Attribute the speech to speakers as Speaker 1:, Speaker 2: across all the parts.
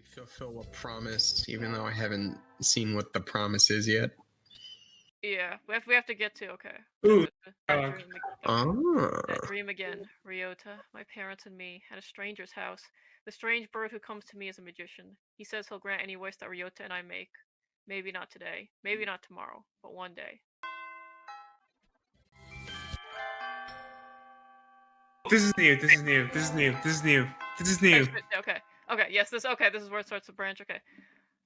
Speaker 1: actually fulfill a promise, even though I haven't seen what the promise is yet.
Speaker 2: Yeah, we have to get to, okay.
Speaker 3: Ooh,
Speaker 2: That
Speaker 3: dog.
Speaker 2: dream,
Speaker 1: Ah.
Speaker 2: that dream again. Ryota, my parents and me, at a stranger's house. The strange bird who comes to me is a magician. He says he'll grant any wish that Ryota and I make. Maybe not today, maybe not tomorrow, but one day.
Speaker 3: This is new. This is new. This is new. This is new. This is new.
Speaker 2: Okay. Okay. Yes. This is where it starts to branch. Okay.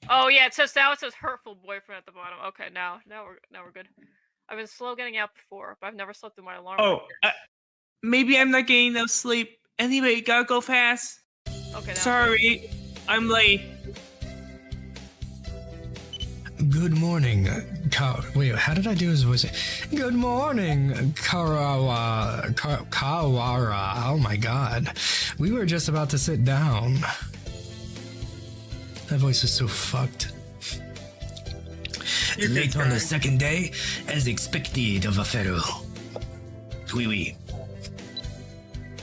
Speaker 2: Oh yeah. It says hurtful boyfriend at the bottom. Okay. Now we're good. I've been slow getting out before, but I've never slept through my alarm.
Speaker 3: Oh, maybe I'm not getting enough sleep. Anyway, gotta go fast.
Speaker 2: Okay.
Speaker 3: Sorry, I'm late.
Speaker 4: Good morning, wait, how did I do his voice? Good morning, Kawara. Oh my god. We were just about to sit down. That voice is so fucked. Late on the second day, as expected of a fellow. Oui.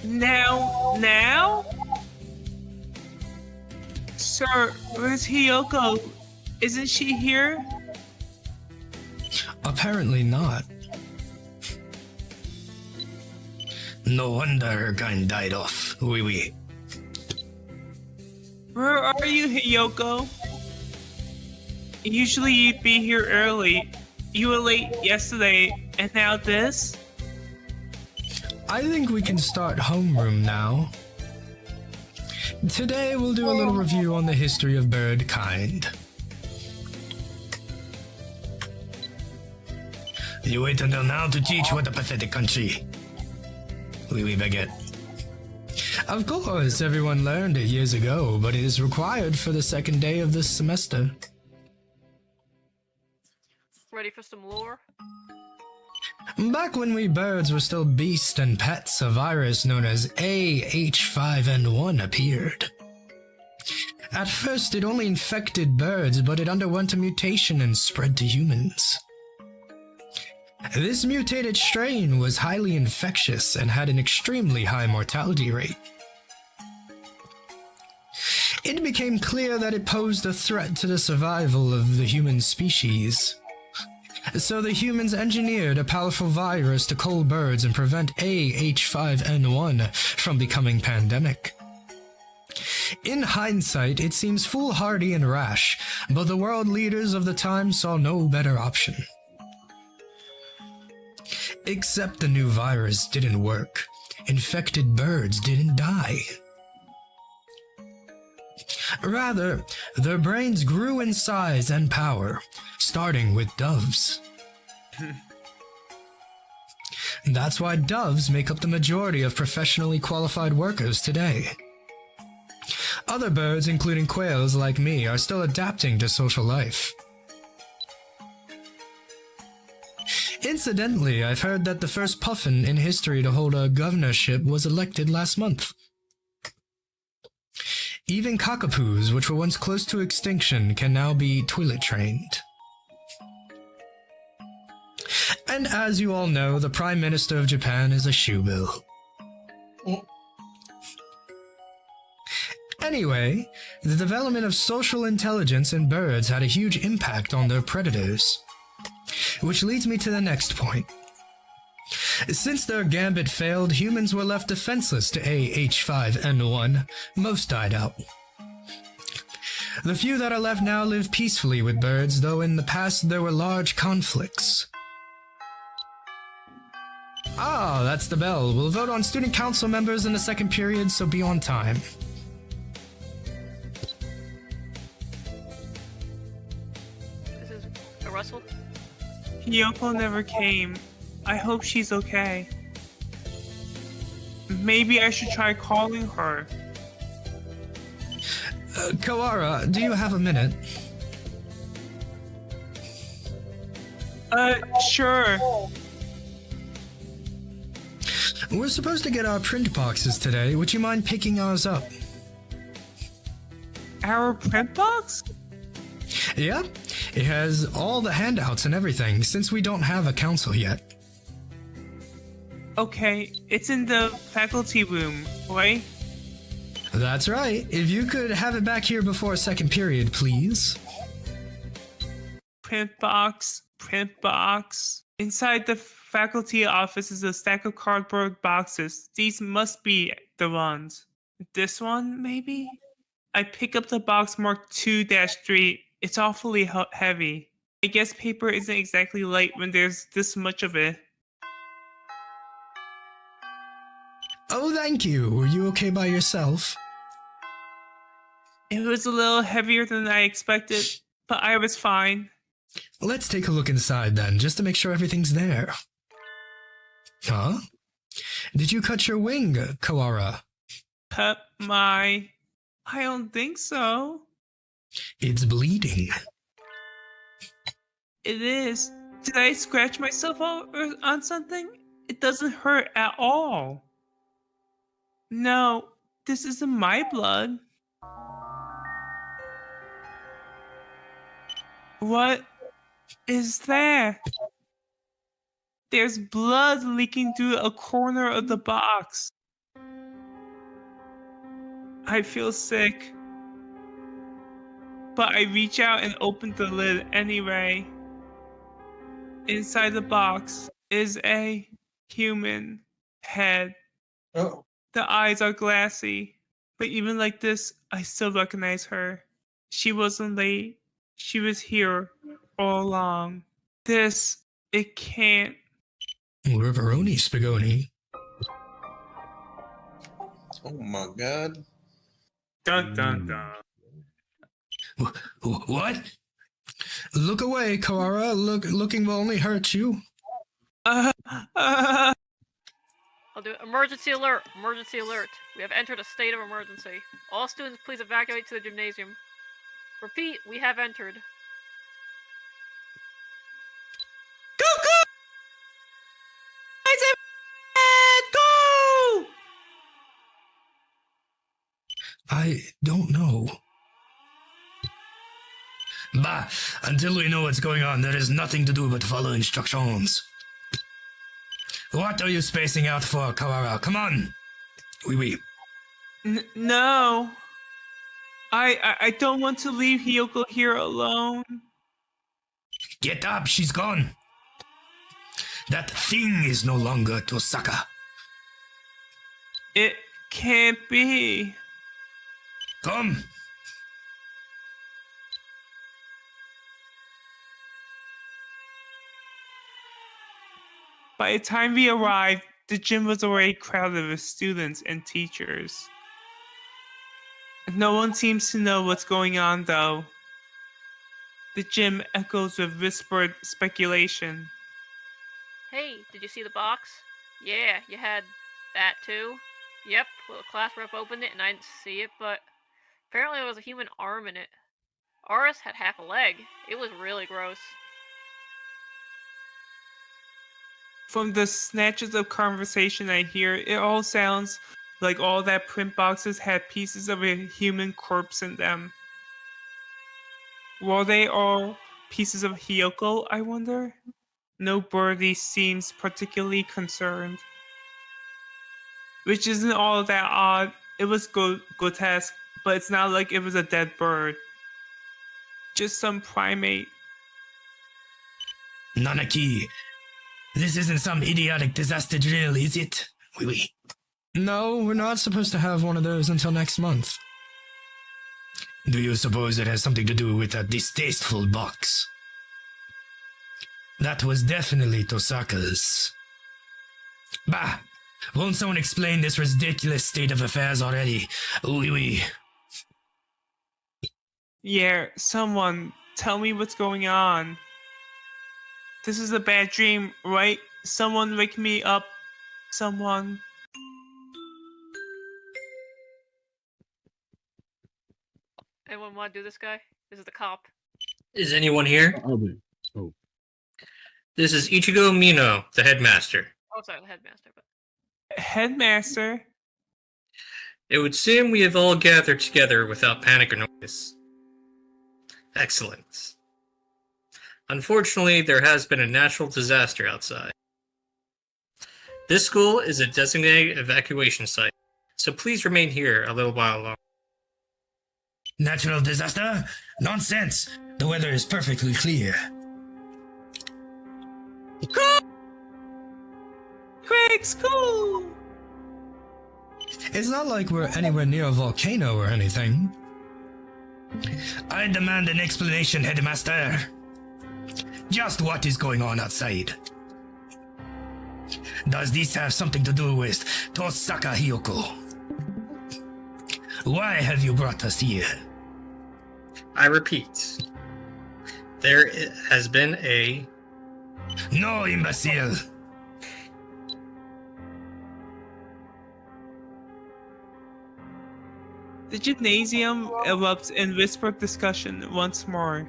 Speaker 3: Now? Sir, where's Hiyoko? Isn't she here?
Speaker 4: Apparently not. No wonder her kind died off. Oui.
Speaker 3: Where are you, Hiyoko? Usually you'd be here early. You were late yesterday, and now this?
Speaker 4: I think we can start homeroom now. Today we'll do a little review on the history of bird kind. You wait until now to teach what a pathetic country. Oui, baguette. Of course, everyone learned it years ago, but it is required for the second day of this semester.
Speaker 2: Ready for some lore?
Speaker 4: Back when we birds were still beasts and pets, a virus known as AH5N1 appeared. At first, it only infected birds, but it underwent a mutation and spread to humans. This mutated strain was highly infectious and had an extremely high mortality rate. It became clear that it posed a threat to the survival of the human species. So the humans engineered a powerful virus to cull birds and prevent AH5N1 from becoming pandemic. In hindsight, it seems foolhardy and rash, but the world leaders of the time saw no better option. Except the new virus didn't work. Infected birds didn't die. Rather, their brains grew in size and power, starting with doves. That's why doves make up the majority of professionally qualified workers today. Other birds, including quails like me, are still adapting to social life. Incidentally, I've heard that the first puffin in history to hold a governorship was elected last month. Even cockapoos, which were once close to extinction, can now be toilet-trained. And as you all know, the Prime Minister of Japan is a shoebill. Anyway, the development of social intelligence in birds had a huge impact on their predators. Which leads me to the next point. Since their gambit failed, humans were left defenseless to AH5N1. Most died out. The few that are left now live peacefully with birds, though in the past there were large conflicts. Ah, that's the bell. We'll vote on student council members in the second period, so be on time.
Speaker 2: This is a Russell.
Speaker 3: Hiyoko never came. I hope she's okay. Maybe I should try calling her.
Speaker 4: Kawara, do you have a minute?
Speaker 3: Sure.
Speaker 4: We're supposed to get our print boxes today. Would you mind picking ours up?
Speaker 3: Our print box?
Speaker 4: Yeah, it has all the handouts and everything, since we don't have a council yet.
Speaker 3: Okay, it's in the faculty room, right?
Speaker 4: That's right. If you could have it back here before second period, please.
Speaker 3: Print box, print box. Inside the faculty office is a stack of cardboard boxes. These must be the ones. This one, maybe? I pick up the box marked 2-3. It's awfully heavy. I guess paper isn't exactly light when there's this much of it.
Speaker 4: Oh, thank you. Were you okay by yourself?
Speaker 3: It was a little heavier than I expected, but I was fine.
Speaker 4: Let's take a look inside then, just to make sure everything's there. Huh? Did you cut your wing, Kawara?
Speaker 3: Cut my... I don't think so.
Speaker 4: It's bleeding.
Speaker 3: It is. Did I scratch myself on something? It doesn't hurt at all. No, this isn't my blood. What is that? There's blood leaking through a corner of the box. I feel sick. But I reach out and open the lid anyway. Inside the box is a human head.
Speaker 5: Oh.
Speaker 3: The eyes are glassy, but even like this, I still recognize her. She wasn't late. She was here all along. It can't.
Speaker 4: Riveroni Spigoni.
Speaker 5: Oh my god.
Speaker 3: Dun dun dun.
Speaker 4: What? Look away, Kawara. Looking will only hurt you.
Speaker 2: I'll do emergency alert! Emergency alert! We have entered a state of emergency. All students, please evacuate to the gymnasium. Repeat, we have entered.
Speaker 3: Go, go! I said, go!
Speaker 4: I don't know. Bah, until we know what's going on, there is nothing to do but follow instructions. What are you spacing out for, Kawara? Come on! Oui.
Speaker 3: No. I don't want to leave Hiyoko here alone.
Speaker 4: Get up, she's gone. That thing is no longer Tosaka.
Speaker 3: It can't be.
Speaker 4: Come.
Speaker 3: By the time we arrived, the gym was already crowded with students and teachers. No one seems to know what's going on, though. The gym echoes with whispered speculation.
Speaker 2: Hey, did you see the box? Yeah, you had that too? Yep, well, the class rep opened it and I didn't see it, but apparently there was a human arm in it. Ours had half a leg. It was really gross.
Speaker 3: From the snatches of conversation I hear, it all sounds like all that print boxes had pieces of a human corpse in them. Were they all pieces of Hiyoko, I wonder? No birdie seems particularly concerned. Which isn't all that odd. It was grotesque, but it's not like it was a dead bird. Just some primate.
Speaker 4: Nanaki, this isn't some idiotic disaster drill, is it? Oui. No, we're not supposed to have one of those until next month. Do you suppose it has something to do with that distasteful box? That was definitely Tosaka's. Bah! Won't someone explain this ridiculous state of affairs already? Oui.
Speaker 3: Yeah, someone, tell me what's going on. This is a bad dream, right? Someone wake me up. Someone.
Speaker 2: Anyone want to do this guy? This is the cop.
Speaker 6: Is anyone here?
Speaker 7: Oh.
Speaker 6: This is Ichigo Mino, the headmaster.
Speaker 2: Oh, sorry, the headmaster. But
Speaker 3: Headmaster?
Speaker 6: It would seem we have all gathered together without panic or notice. Excellent. Unfortunately, there has been a natural disaster outside. This school is a designated evacuation site, So please remain here a little while longer.
Speaker 4: Natural disaster? Nonsense. The weather is perfectly clear.
Speaker 3: Quick, school!
Speaker 4: It's not like we're anywhere near a volcano or anything. I demand an explanation, Headmaster. Just what is going on outside? Does this have something to do with Tosaka Hiyoko? Why have you brought us here?
Speaker 6: I repeat, there has been a...
Speaker 4: No, imbecile.
Speaker 3: The gymnasium erupts in whispered discussion once more.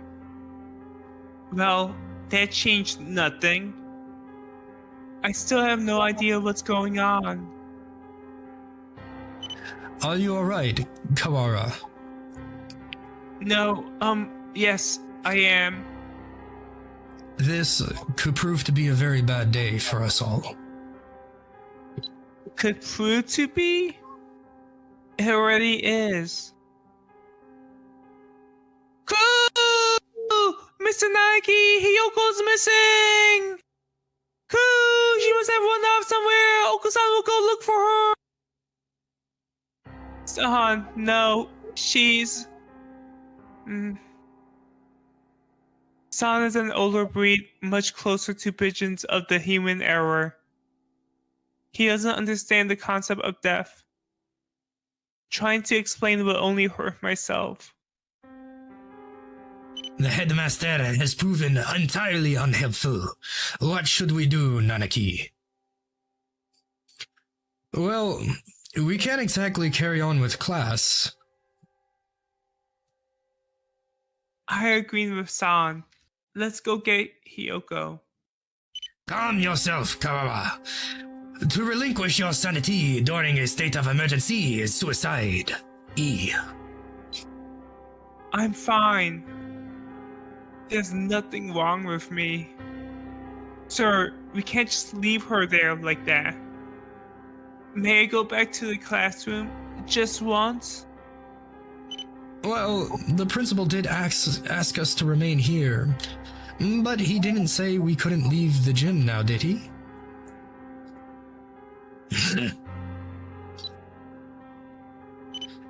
Speaker 3: Well, that changed nothing. I still have no idea what's going on.
Speaker 4: Are you alright, Kawara?
Speaker 3: No, yes, I am.
Speaker 4: This could prove to be a very bad day for us all.
Speaker 3: Could prove to be? It already is. Koo! Mr. Nike, Hiyoko's missing! Koo! She must have run off somewhere! Okusan will go look for her! Sahan, no, she's... San is an older breed, much closer to pigeons of the human era. He doesn't understand the concept of death. Trying to explain will only hurt myself.
Speaker 4: The headmaster has proven entirely unhelpful. What should we do, Nanaki? Well, we can't exactly carry on with class.
Speaker 3: I agree with San. Let's go get Hiyoko.
Speaker 4: Calm yourself, Kawara. To relinquish your sanity during a state of emergency is suicide.
Speaker 3: I'm fine. There's nothing wrong with me. Sir, we can't just leave her there like that. May I go back to the classroom just once?
Speaker 4: Well, the principal did ask us to remain here, but he didn't say we couldn't leave the gym now, did he?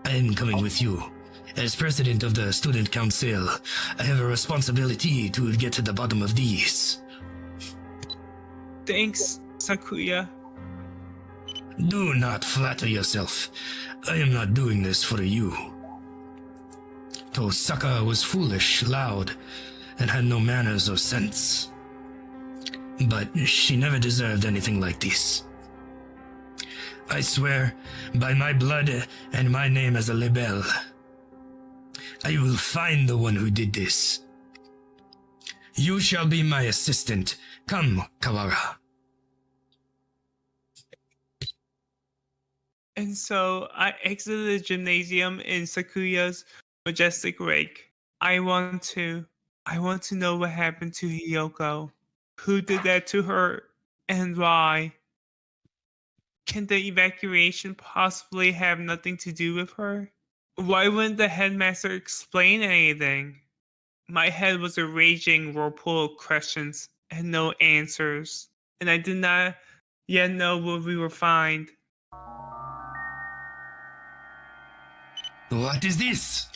Speaker 4: I am coming with you. As president of the student council, I have a responsibility to get to the bottom of these.
Speaker 3: Thanks, Sakuya.
Speaker 4: Do not flatter yourself. I am not doing this for you. Tosaka was foolish, loud, and had no manners or sense. But she never deserved anything like this. I swear, by my blood and my name as a libel, I will find the one who did this. You shall be my assistant. Come, Kawara.
Speaker 3: And so I exited the gymnasium in Sakuya's majestic rake. I want to know what happened to Hiyoko. Who did that to her and why? Can the evacuation possibly have nothing to do with her? Why wouldn't the headmaster explain anything? My head was a raging whirlpool of questions and no answers, and I did not yet know what we would find.
Speaker 4: What is this?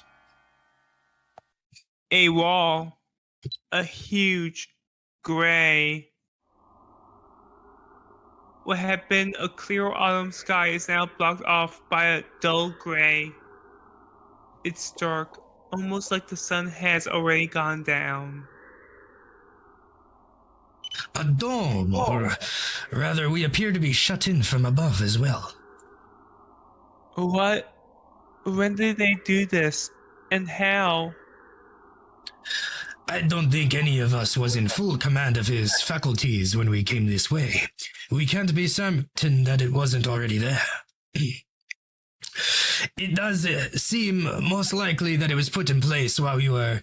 Speaker 3: A wall. A huge gray. What had been a clear autumn sky is now blocked off by a dull gray. It's dark, almost like the sun has already gone down.
Speaker 4: A dome, or rather, we appear to be shut in from above as well.
Speaker 3: What? When did they do this? And how?
Speaker 4: I don't think any of us was in full command of his faculties when we came this way. We can't be certain that it wasn't already there. It does seem most likely that it was put in place while we were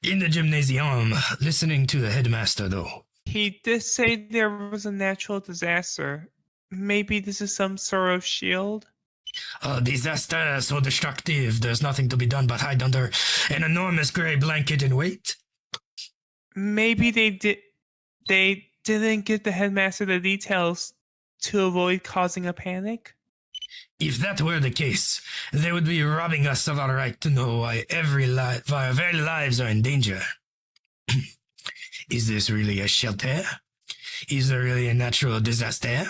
Speaker 4: in the gymnasium listening to the headmaster, though.
Speaker 3: He did say there was a natural disaster. Maybe this is some sort of shield?
Speaker 4: A disaster so destructive, there's nothing to be done but hide under an enormous gray blanket and wait.
Speaker 3: Maybe they didn't give the headmaster the details to avoid causing a panic?
Speaker 4: If that were the case, they would be robbing us of our right to know why our very lives are in danger. Is this really a shelter? Is there really a natural disaster?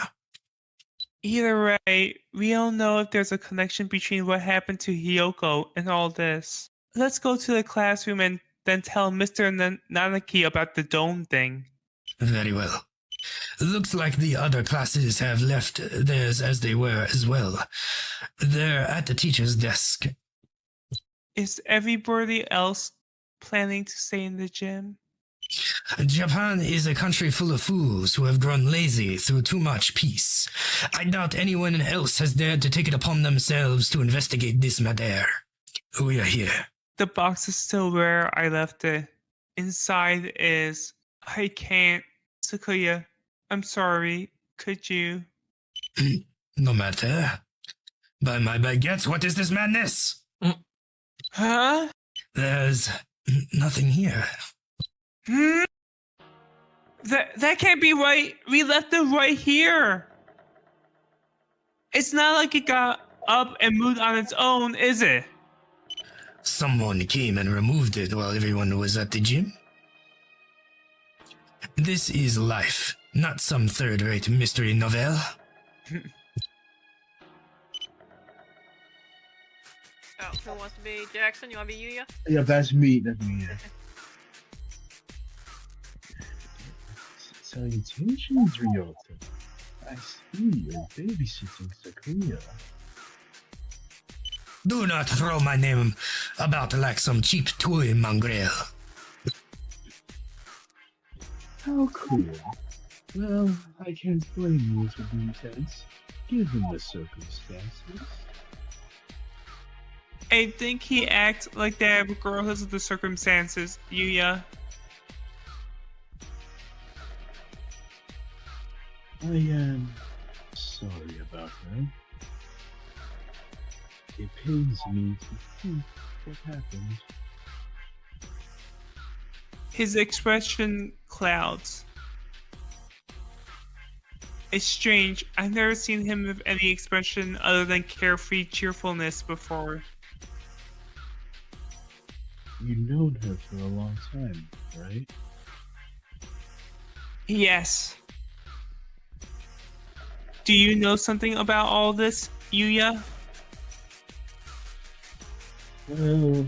Speaker 3: Either way, we don't know if there's a connection between what happened to Hiyoko and all this. Let's go to the classroom and then tell Mr. Nanaki about the dome thing.
Speaker 4: Very well. Looks like the other classes have left theirs as they were as well. They're at the teacher's desk.
Speaker 3: Is everybody else planning to stay in the gym?
Speaker 4: Japan is a country full of fools who have grown lazy through too much peace. I doubt anyone else has dared to take it upon themselves to investigate this matter. We are here.
Speaker 3: The box is still where I left it. Inside is... I can't. Sakuya, I'm sorry. Could you?
Speaker 4: No matter. By my baguettes, what is this madness?
Speaker 3: Huh?
Speaker 4: There's nothing here.
Speaker 3: Hmm? That can't be right. We left it right here. It's not like it got up and moved on its own, is it?
Speaker 4: Someone came and removed it while everyone was at the gym. This is life, not some third-rate mystery novel.
Speaker 2: Oh, who wants to be Jackson? You want to be Yuya?
Speaker 7: Yeah, that's me. That's me. Yeah. Salutations, Ryota. I see you're babysitting Sakuya.
Speaker 4: Do not throw my name about like some cheap toy mongrel.
Speaker 7: How cool. Well, I can't blame you for being tense, given the circumstances.
Speaker 3: I think he acts like that regardless of the circumstances, Yuya.
Speaker 7: I am sorry about her. It pains me to think what happened.
Speaker 3: His expression clouds. It's strange. I've never seen him with any expression other than carefree cheerfulness before.
Speaker 7: You've known her for a long time, right?
Speaker 3: Yes. Do you know something about all this, Yuya?
Speaker 7: Well,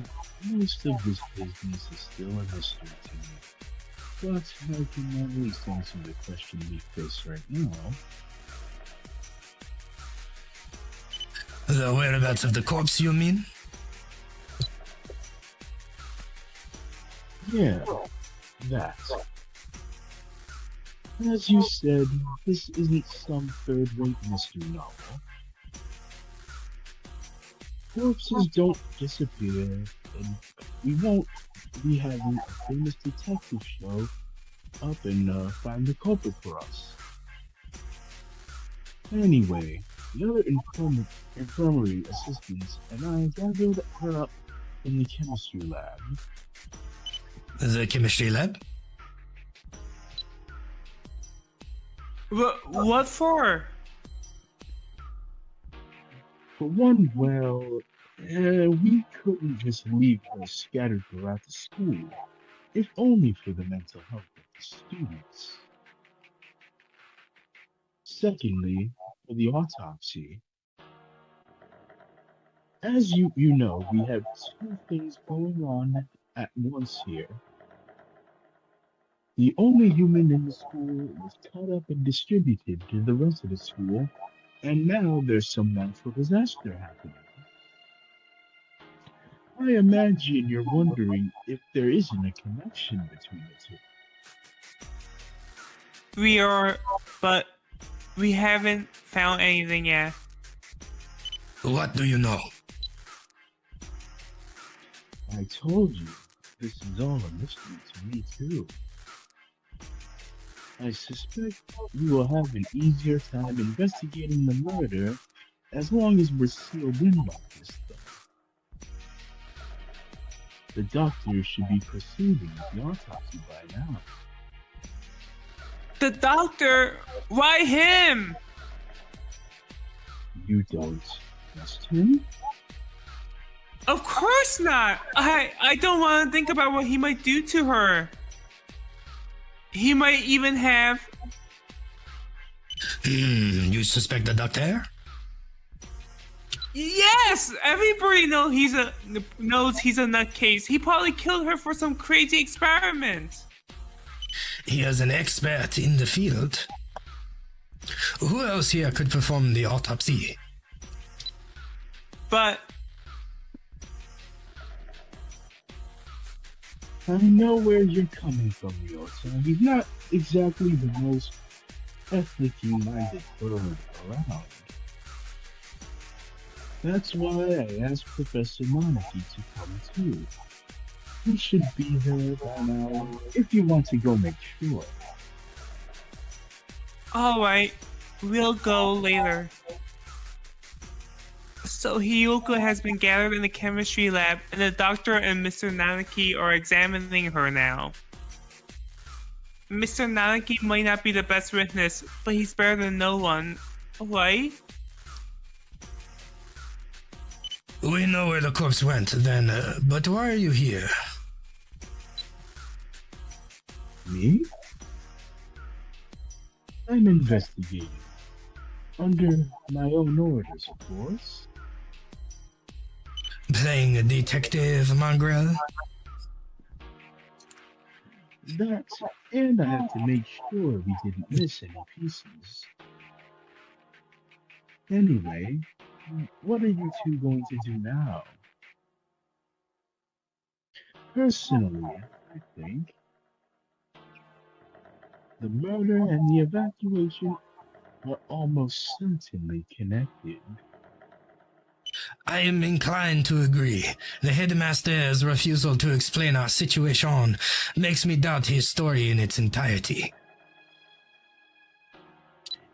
Speaker 7: most of this business is still a mystery to me. But I can at least answer the question we face right now.
Speaker 4: The whereabouts of the corpse, you mean?
Speaker 7: Yeah, that. As you said, this isn't some third-rate mystery novel. Corpses don't disappear, and we won't be having a famous detective show up and find the culprit for us. Anyway, the other infirmary assistants and I gathered her up in the chemistry lab.
Speaker 4: The chemistry lab?
Speaker 3: What for?
Speaker 7: For one, well, we couldn't just leave her scattered throughout the school, if only for the mental health of the students. Secondly, for the autopsy. As you know, we have two things going on at once here. The only human in the school was caught up and distributed to the rest of the school, and now there's some natural disaster happening. I imagine you're wondering if there isn't a connection between the two.
Speaker 3: We are, but we haven't found anything yet.
Speaker 4: What do you know?
Speaker 7: I told you, this is all a mystery to me too. I suspect you will have an easier time investigating the murder as long as we're sealed in by this thing. The doctor should be proceeding with the autopsy by now.
Speaker 3: The doctor? Why him?
Speaker 7: You don't trust him?
Speaker 3: Of course not. I don't want to think about what he might do to her. He might even have.
Speaker 4: You suspect the doctor?
Speaker 3: Yes, everybody knows he's a nutcase. He probably killed her for some crazy experiment.
Speaker 4: He is an expert in the field. Who else here could perform the autopsy?
Speaker 3: But
Speaker 7: I know where you're coming from, Ryota. He's not exactly the most ethically minded bird around. That's why I asked Professor Monarchy to come too. He should be there by now if you want to go make sure.
Speaker 3: alright, we'll go later. So Hiyoko has been gathered in the chemistry lab, and the doctor and Mr. Nanaki are examining her now. Mr. Nanaki might not be the best witness, but he's better than no one, right?
Speaker 4: We know where the corpse went then, but why are you here?
Speaker 7: Me? I'm investigating. Under my own orders, of course.
Speaker 4: Playing a detective, Mongrel?
Speaker 7: That, and I have to make sure we didn't miss any pieces. Anyway, what are you two going to do now? Personally, I think the murder and the evacuation are almost certainly connected.
Speaker 4: I am inclined to agree. The headmaster's refusal to explain our situation makes me doubt his story in its entirety.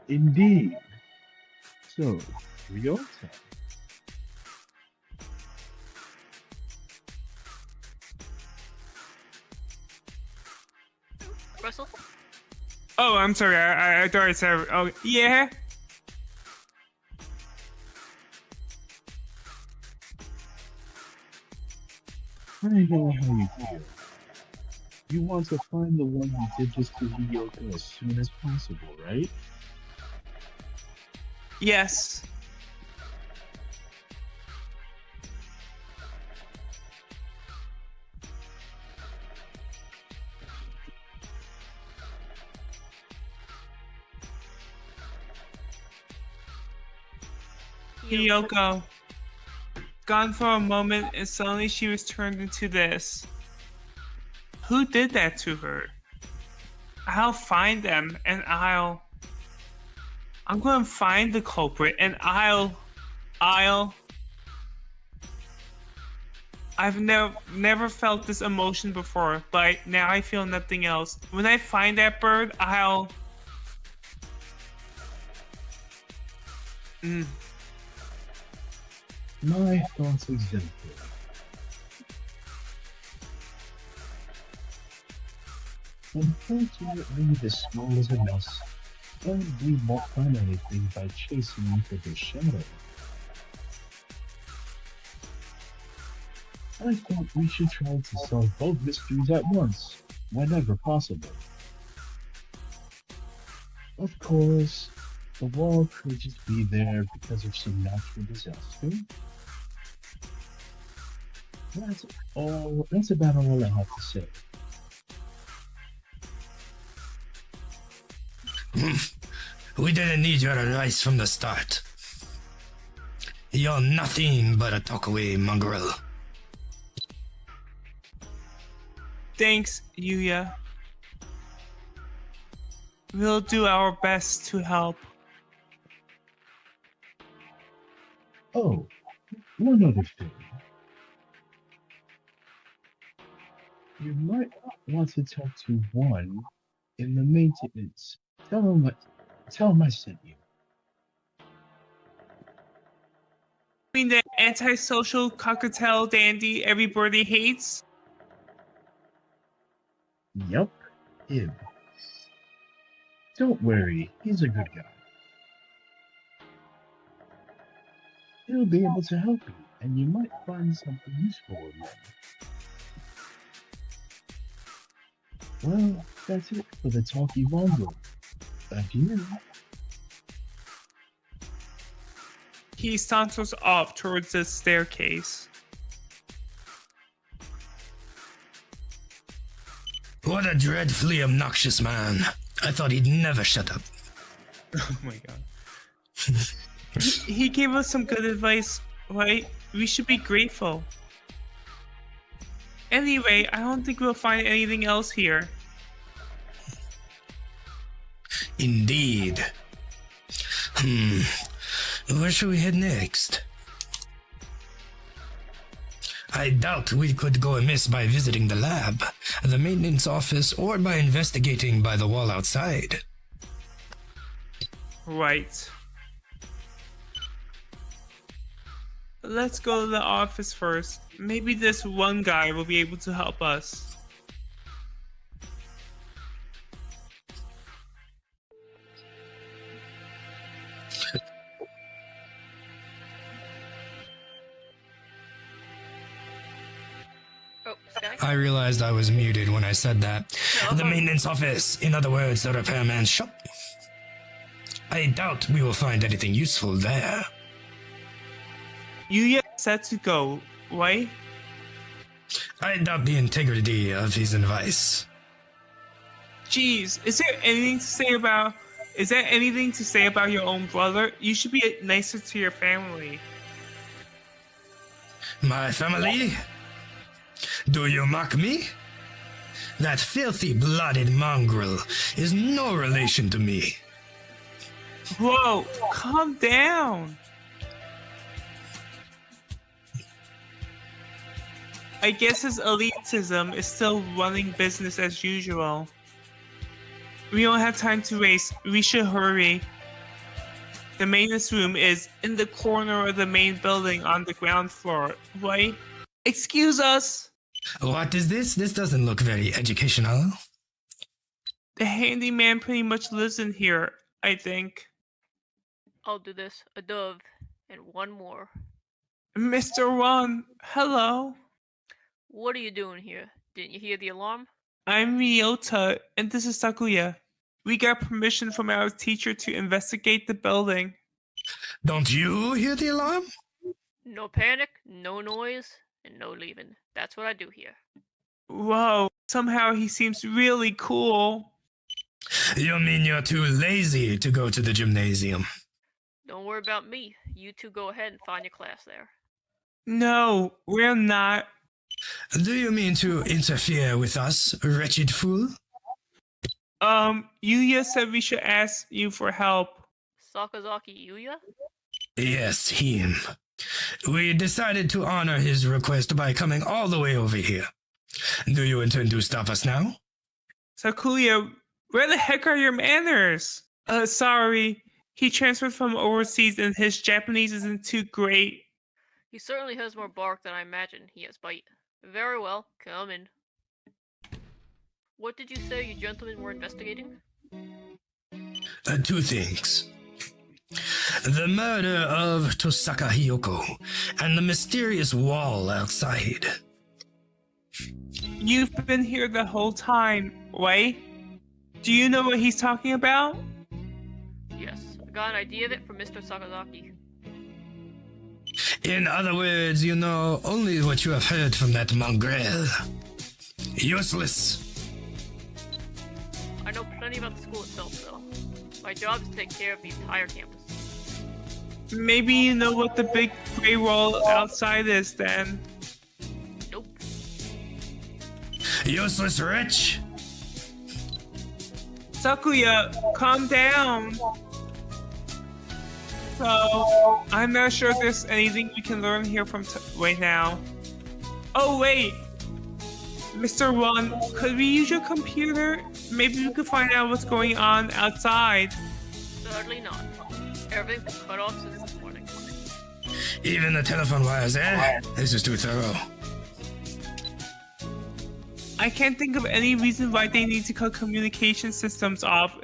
Speaker 7: Indeed. So, Ryota.
Speaker 2: Russell?
Speaker 3: Oh, I'm sorry, I thought I said, oh, yeah?
Speaker 7: I know how you feel. You want to find the one who did this to Ryota as soon as possible, right?
Speaker 3: Yes. Hiyoko. Gone for a moment, and suddenly she was turned into this. Who did that to her? I'll find them, and I'm gonna find the culprit, and I've never felt this emotion before, but now I feel nothing else. When I find that bird,
Speaker 7: My thoughts exactly. Unfortunately, the snow is a mess, and we won't find anything by chasing after the shadow. I thought we should try to solve both mysteries at once, whenever possible. Of course, the wall could just be there because of some natural disaster. That's about all I have to say.
Speaker 4: We didn't need your advice from the start. You're nothing but a talkaway mongrel.
Speaker 3: thanks, Yuya. We'll do our best to help.
Speaker 7: Oh, one other thing. You might want to talk to one in the maintenance. Tell him I sent you.
Speaker 3: mean the antisocial cockatiel dandy everybody hates?
Speaker 7: Yup, him. Don't worry, he's a good guy. He'll be able to help you, and you might find something useful in him. Well, that's it for the talky Vongo. Back to you.
Speaker 3: He saunters off towards the staircase.
Speaker 4: What a dreadfully obnoxious man. I thought he'd never shut up.
Speaker 3: Oh my god. He gave us some good advice, right? We should be grateful. Anyway, I don't think we'll find anything else here.
Speaker 4: Indeed. Where should we head next? I doubt we could go amiss by visiting the lab, the maintenance office, or by investigating by the wall outside.
Speaker 3: Right. Let's go to the office first. Maybe this one guy will be able to help us.
Speaker 2: Oh, Sky?
Speaker 4: I realized I was muted when I said that.
Speaker 2: No.
Speaker 4: The maintenance office, in other words, the repairman's shop. I doubt we will find anything useful there.
Speaker 3: You get set to go, right?
Speaker 4: I doubt the integrity of his advice.
Speaker 3: Jeez, is there anything to say about... Is there anything to say about your own brother? You should be nicer to your family.
Speaker 4: My family? Do you mock me? That filthy blooded mongrel is no relation to me.
Speaker 3: Whoa, calm down. I guess his elitism is still running business as usual. We don't have time to waste. We should hurry. The maintenance room is in the corner of the main building on the ground floor, right? Excuse us.
Speaker 4: What is this? This doesn't look very educational.
Speaker 3: The handyman pretty much lives in here, I think.
Speaker 2: I'll do this. A dove. And one more.
Speaker 3: Mr. Ron, hello.
Speaker 2: What are you doing here? Didn't you hear the alarm?
Speaker 3: I'm Ryota, and this is Sakuya. We got permission from our teacher to investigate the building.
Speaker 4: Don't you hear the alarm?
Speaker 2: No panic, no noise, and no leaving. That's what I do here.
Speaker 3: Whoa, somehow he seems really cool.
Speaker 4: You mean you're too lazy to go to the gymnasium?
Speaker 2: Don't worry about me. You two go ahead and find your class there.
Speaker 3: No, we're not.
Speaker 4: Do you mean to interfere with us, wretched fool?
Speaker 3: Yuya said we should ask you for help.
Speaker 2: Sakazaki Yuya?
Speaker 4: Yes, him. We decided to honor his request by coming all the way over here. Do you intend to stop us now?
Speaker 3: Sakuya, where the heck are your manners? Sorry. He transferred from overseas and his Japanese isn't too great.
Speaker 2: He certainly has more bark than I imagine he has bite. Very well, come in. What did you say you gentlemen were investigating?
Speaker 4: Two things. The murder of Tosaka Hiyoko and the mysterious wall outside.
Speaker 3: You've been here the whole time, right? Do you know what he's talking about?
Speaker 2: Yes, I got an idea of it from Mr. Sakazaki.
Speaker 4: In other words, you know only what you have heard from that mongrel. Useless.
Speaker 2: I know plenty about the school itself, though. My job is to take care of the entire campus.
Speaker 3: Maybe you know what the big gray wall outside is then.
Speaker 2: Nope.
Speaker 4: Useless wretch.
Speaker 3: Sakuya, calm down. So, I'm not sure if there's anything we can learn here from right now. Oh wait! Mr. Ron, could we use your computer? Maybe we could find out what's going on outside.
Speaker 2: Certainly not. Everything's been cut off since this morning.
Speaker 4: Even the telephone wires, eh? This is too thorough.
Speaker 3: I can't think of any reason why they need to cut communication systems off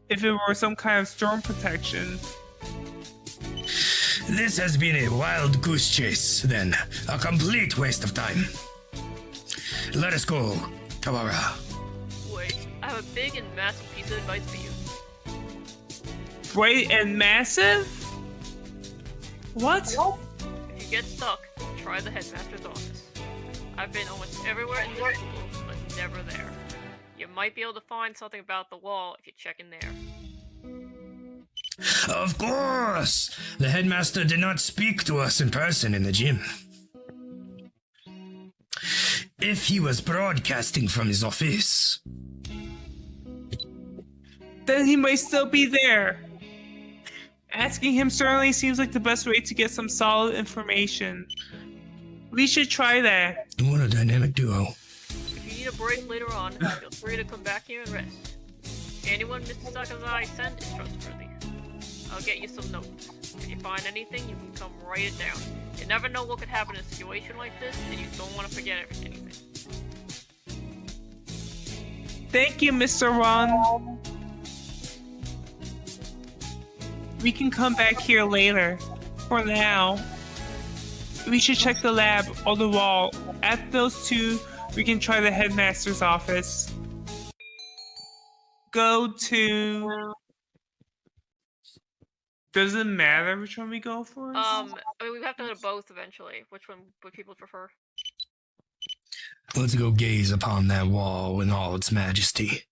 Speaker 3: if it were some kind of storm protection.
Speaker 4: This has been a wild goose chase, then. A complete waste of time. Let us go, Kawara.
Speaker 2: Wait, I have a big and massive piece of advice for you.
Speaker 3: Bright and massive? What?
Speaker 2: If you get stuck, try the headmaster's office. I've been almost everywhere in this school, but never there. You might be able to find something about the wall if you check in there.
Speaker 4: Of course! The headmaster did not speak to us in person in the gym. If he was broadcasting from his office,
Speaker 3: Then he might still be there. Asking him certainly seems like the best way to get some solid information. We should try that.
Speaker 4: what a dynamic duo.
Speaker 2: If you need a break later on, feel free to come back here and rest. Anyone Mr. Sakazai sent is trustworthy. I'll get you some notes. If you find anything, you can come write it down. You never know what could happen in a situation like this, and you don't want to forget anything.
Speaker 3: Thank you, Mr. Ron. We can come back here later. For now, we should check the lab or the wall. At those two, we can try the headmaster's office. Go to... Does it matter which one we go for?
Speaker 2: I mean, we have to go to both eventually. Which one would people prefer?
Speaker 4: Let's go gaze upon that wall in all its majesty.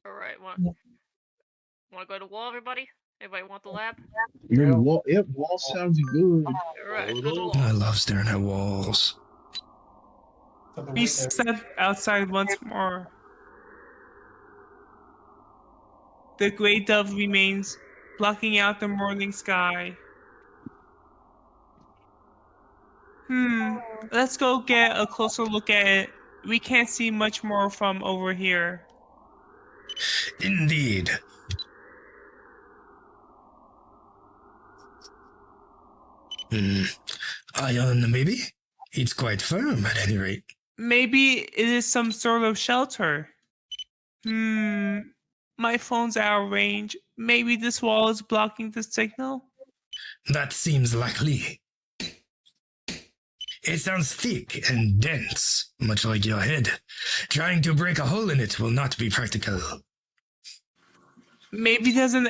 Speaker 2: Alright, wanna go to wall, everybody? Everybody want the lab?
Speaker 7: Yeah, wall sounds good.
Speaker 2: Alright, go to the wall.
Speaker 4: I love staring at walls.
Speaker 3: We step outside once more. The gray dove remains, blocking out the morning sky. Let's go get a closer look at it. We can't see much more from over here.
Speaker 4: Indeed. Iron, maybe? It's quite firm at any rate.
Speaker 3: Maybe it is some sort of shelter. My phone's out of range. Maybe this wall is blocking the signal?
Speaker 4: That seems likely. It sounds thick and dense, much like your head. Trying to break a hole in it will not be practical.
Speaker 3: Maybe there's an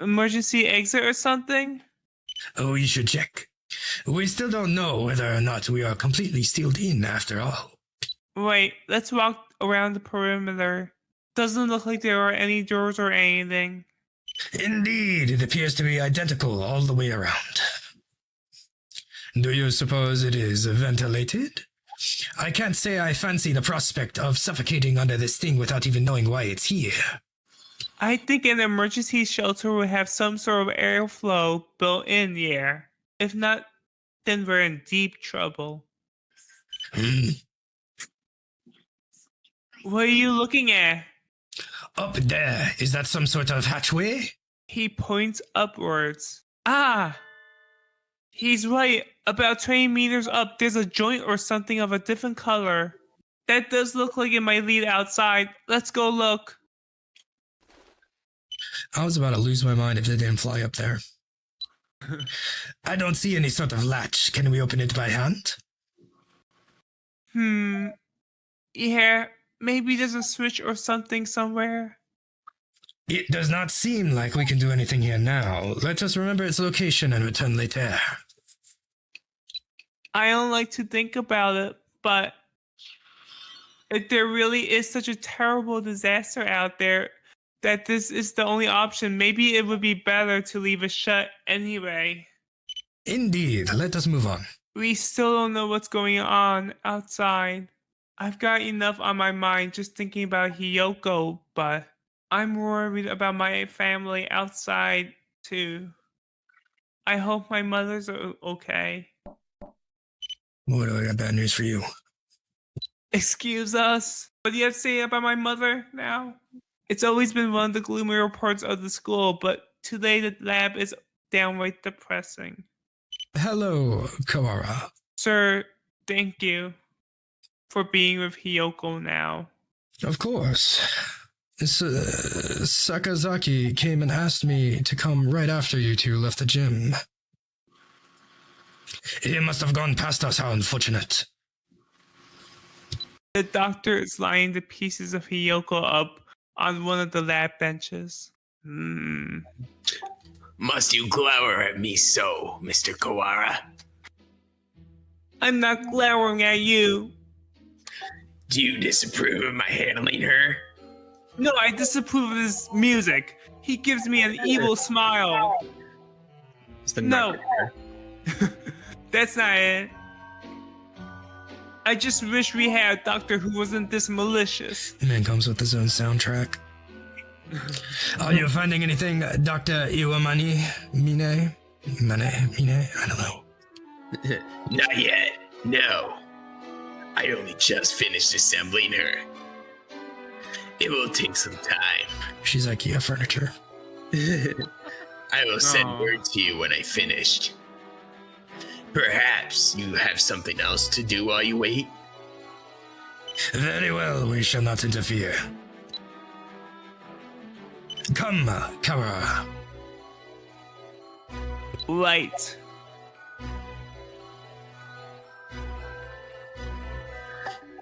Speaker 3: emergency exit or something?
Speaker 4: Oh, you should check. We still don't know whether or not we are completely sealed in after all.
Speaker 3: Wait, let's walk around the perimeter. Doesn't look like there are any doors or anything.
Speaker 4: Indeed, it appears to be identical all the way around. Do you suppose it is ventilated? I can't say I fancy the prospect of suffocating under this thing without even knowing why it's here.
Speaker 3: I think an emergency shelter would have some sort of airflow built in the air. If not, then we're in deep trouble. What are you looking at?
Speaker 4: Up there, is that some sort of hatchway?
Speaker 3: He points upwards. Ah! He's right. About 20 meters up, there's a joint or something of a different color. That does look like it might lead outside. Let's go look.
Speaker 4: I was about to lose my mind if they didn't fly up there. I don't see any sort of latch. Can we open it by hand?
Speaker 3: Yeah, maybe there's a switch or something somewhere.
Speaker 4: It does not seem like we can do anything here now. Let us remember its location and return later.
Speaker 3: I don't like to think about it, but if there really is such a terrible disaster out there that this is the only option, maybe it would be better to leave it shut anyway.
Speaker 4: Indeed, let us move on.
Speaker 3: We still don't know what's going on outside. I've got enough on my mind just thinking about Hiyoko, but I'm worried about my family outside too. I hope my mother's okay.
Speaker 4: What do I got bad news for you?
Speaker 3: Excuse us. What do you have to say about my mother now? It's always been one of the gloomier parts of the school, but today the lab is downright depressing.
Speaker 4: Hello, Kawara.
Speaker 3: Sir, thank you for being with Hiyoko now.
Speaker 4: Of course. Sakazaki came and asked me to come right after you two left the gym. He must have gone past us, how unfortunate.
Speaker 3: The doctor is lining the pieces of Hiyoko up on one of the lab benches.
Speaker 8: Must you glower at me so, Mr. Kawara?
Speaker 3: I'm not glowering at you.
Speaker 8: Do you disapprove of my handling her?
Speaker 3: No, I disapprove of his music. He gives me an evil smile.
Speaker 1: It's the
Speaker 3: No.
Speaker 1: nutcracker.
Speaker 3: That's not it. I just wish we had a doctor who wasn't this malicious.
Speaker 4: Man comes with his own soundtrack. Are you finding anything, Dr. Iwamani? Mine? I don't know.
Speaker 8: Not yet. No. I only just finished assembling her. It will take some time.
Speaker 4: She's IKEA furniture.
Speaker 8: I will send
Speaker 3: Aw.
Speaker 8: word to you when I finished. Perhaps you have something else to do while you wait?
Speaker 4: Very well, we shall not interfere. Come, Kawara.
Speaker 3: Right.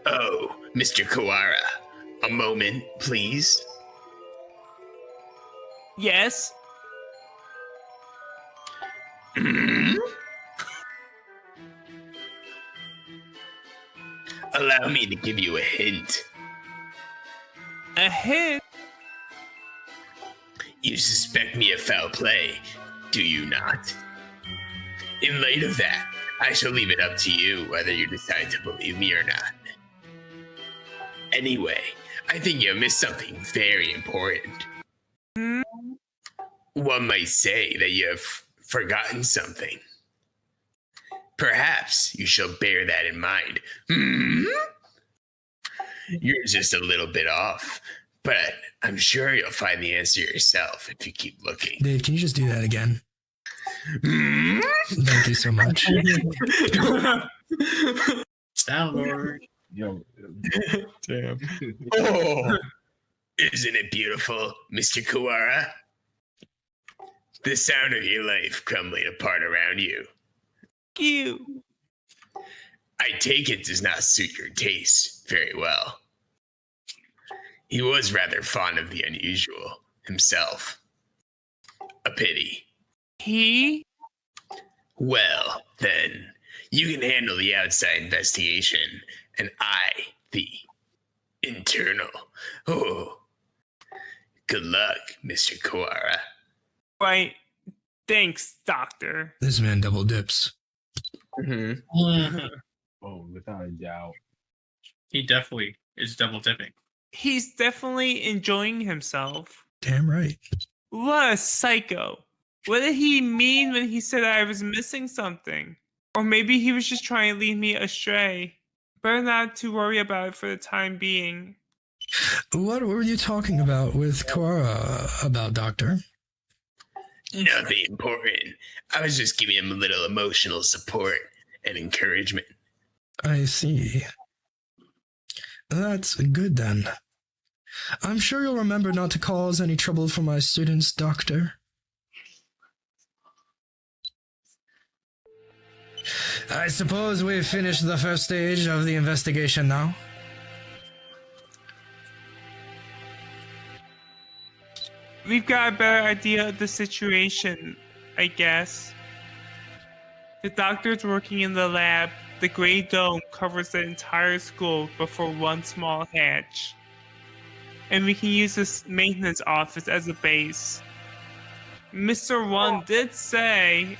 Speaker 8: Oh, Mr. Kawara. A moment, please.
Speaker 3: Yes.
Speaker 8: Allow me to give you a hint.
Speaker 3: A hint?
Speaker 8: You suspect me of foul play, do you not? In light of that, I shall leave it up to you whether you decide to believe me or not. Anyway, I think you missed something very important.
Speaker 3: Hmm?
Speaker 8: One might say that you have forgotten something. Perhaps you shall bear that in mind. You're just a little bit off, but I'm sure you'll find the answer yourself if you keep looking.
Speaker 4: Dave, can you just do that again? Thank you so much.
Speaker 6: Soundboard.
Speaker 7: Yo,
Speaker 1: Damn.
Speaker 5: Oh,
Speaker 8: Isn't it beautiful, Mr. Kawara? The sound of your life crumbling apart around you.
Speaker 3: You.
Speaker 8: I take it does not suit your taste very well. He was rather fond of the unusual himself. A pity.
Speaker 3: He?
Speaker 8: Well, then, you can handle the outside investigation, and I, the internal. Oh, good luck, Mr. Kawara.
Speaker 3: Right. Thanks, doctor.
Speaker 4: This man double dips.
Speaker 1: Mm-hmm.
Speaker 7: oh, without a doubt.
Speaker 6: He definitely is double dipping.
Speaker 3: He's definitely enjoying himself.
Speaker 4: Damn right.
Speaker 3: What a psycho. What did he mean when he said I was missing something? Or maybe he was just trying to lead me astray. Better not to worry about it for the time being.
Speaker 4: What were you talking about with Kawara about, Doctor?
Speaker 8: Nothing important. I was just giving him a little emotional support and encouragement.
Speaker 4: I see. That's good then. I'm sure you'll remember not to cause any trouble for my students, Doctor. I suppose we've finished the first stage of the investigation now.
Speaker 3: We've got a better idea of the situation, I guess. The doctor's working in the lab. The gray dome covers the entire school but for one small hatch. And we can use this maintenance office as a base. Mr. One did say...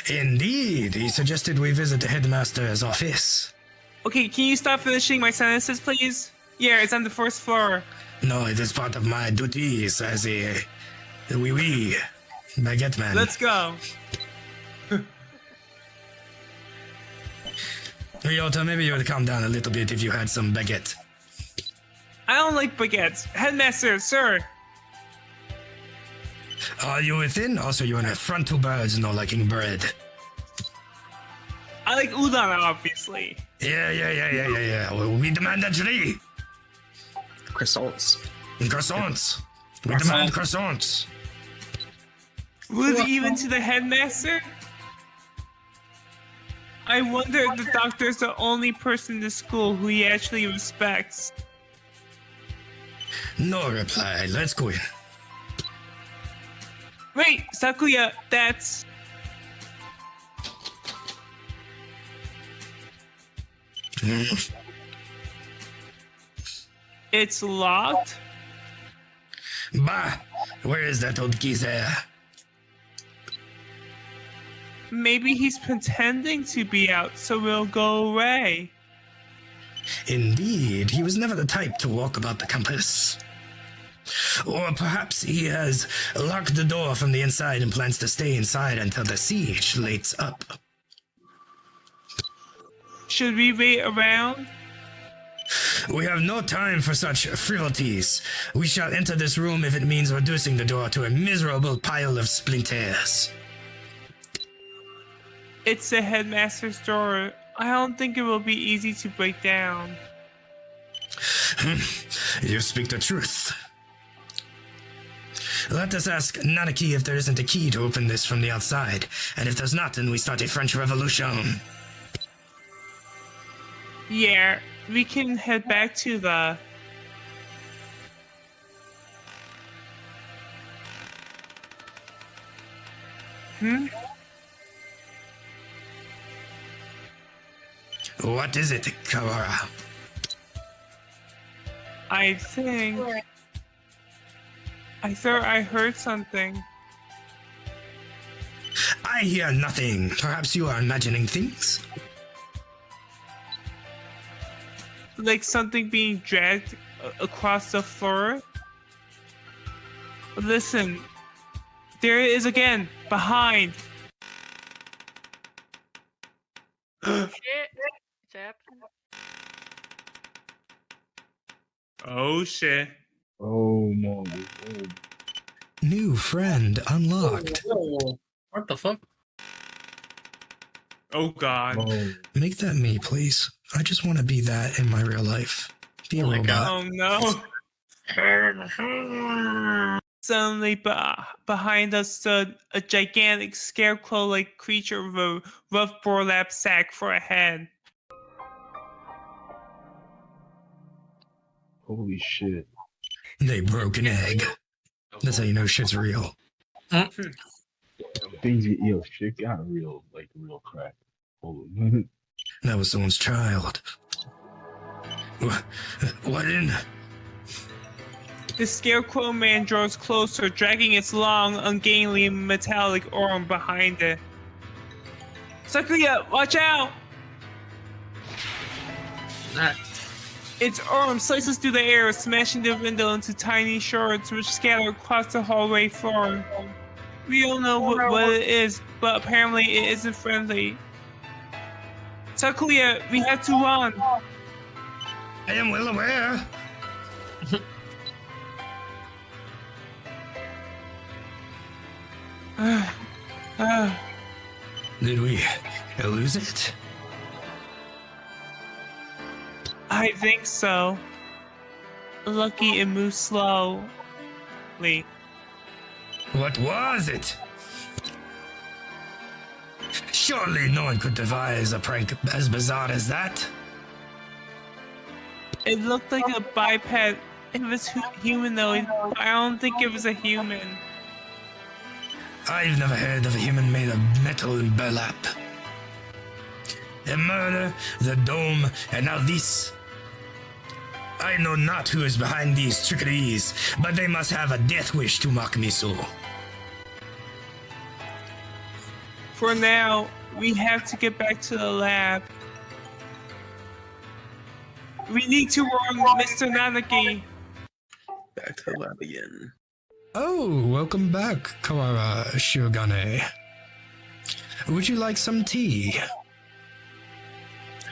Speaker 4: Indeed, he suggested we visit the headmaster's office.
Speaker 3: Okay, can you stop finishing my sentences, please? Yeah, it's on the first floor.
Speaker 4: No, it is part of my duties as a wee baguette man.
Speaker 3: Let's go.
Speaker 4: Ryota, maybe you would calm down a little bit if you had some baguette.
Speaker 3: I don't like baguettes. Headmaster, sir.
Speaker 4: Are you within? Also, you an affront to birds, no liking bread.
Speaker 3: I like udon, obviously.
Speaker 4: Yeah. Well, we demand that 3.
Speaker 1: Croissants.
Speaker 4: Croissants. We demand croissants.
Speaker 3: Rude even to the headmaster? I wonder if the doctor is the only person in the school who he actually respects.
Speaker 4: No reply. Let's go in.
Speaker 3: Wait, Sakuya, that's... It's locked?
Speaker 4: Bah! Where is that old geezer?
Speaker 3: Maybe he's pretending to be out so we'll go away.
Speaker 4: Indeed, he was never the type to walk about the campus. Or perhaps he has locked the door from the inside and plans to stay inside until the siege lates up.
Speaker 3: Should we wait around?
Speaker 4: We have no time for such frivolities. We shall enter this room if it means reducing the door to a miserable pile of splinters.
Speaker 3: It's the headmaster's door. I don't think it will be easy to break down.
Speaker 4: You speak the truth. Let us ask Nanaki if there isn't a key to open this from the outside, and if there's not, then we start a French Revolution.
Speaker 3: Yeah, we can head back to the...
Speaker 4: What is it, Kawara?
Speaker 3: I thought I heard something.
Speaker 4: I hear nothing. Perhaps you are imagining things?
Speaker 3: Like something being dragged across the floor? Listen, there it is again, behind.
Speaker 2: Shit. It's happening.
Speaker 3: Oh shit.
Speaker 7: Oh my god.
Speaker 4: New friend unlocked.
Speaker 6: Whoa. What the fuck?
Speaker 3: Oh god.
Speaker 7: Oh,
Speaker 4: Make that me, please. I just want to be that in my real life. Be a
Speaker 6: Oh my
Speaker 4: robot.
Speaker 6: God.
Speaker 3: Oh no. Suddenly, behind us stood a gigantic scarecrow-like creature with a rough burlap sack for a head.
Speaker 7: holy shit.
Speaker 4: They broke an egg. That's how you know shit's real.
Speaker 7: Things get, yo, shit got real, like real crack. Hold on.
Speaker 4: That was someone's child. What in?
Speaker 3: The scarecrow man draws closer, dragging its long, ungainly, metallic arm behind it. Sakuya, watch out! Its arm slices through the air, smashing the window into tiny shards which scatter across the hallway floor. We don't know what it is, but apparently it isn't friendly. Sakuya, we have to run!
Speaker 4: I am well aware. Did we lose it?
Speaker 3: I think so. Lucky it moves slowly.
Speaker 4: What was it? Surely no one could devise a prank as bizarre as that.
Speaker 3: It looked like a biped. It was humanoid, but I don't think it was a human.
Speaker 4: I've never heard of a human made of metal and burlap. A murder, the dome, and now this. I know not who is behind these trickeries, but they must have a death wish to mock me so.
Speaker 3: For now, we have to get back to the lab. We need to warn Mr. Nanaki.
Speaker 1: Back to the lab again.
Speaker 4: Oh, welcome back, Kawara Shirogane. Would you like some tea?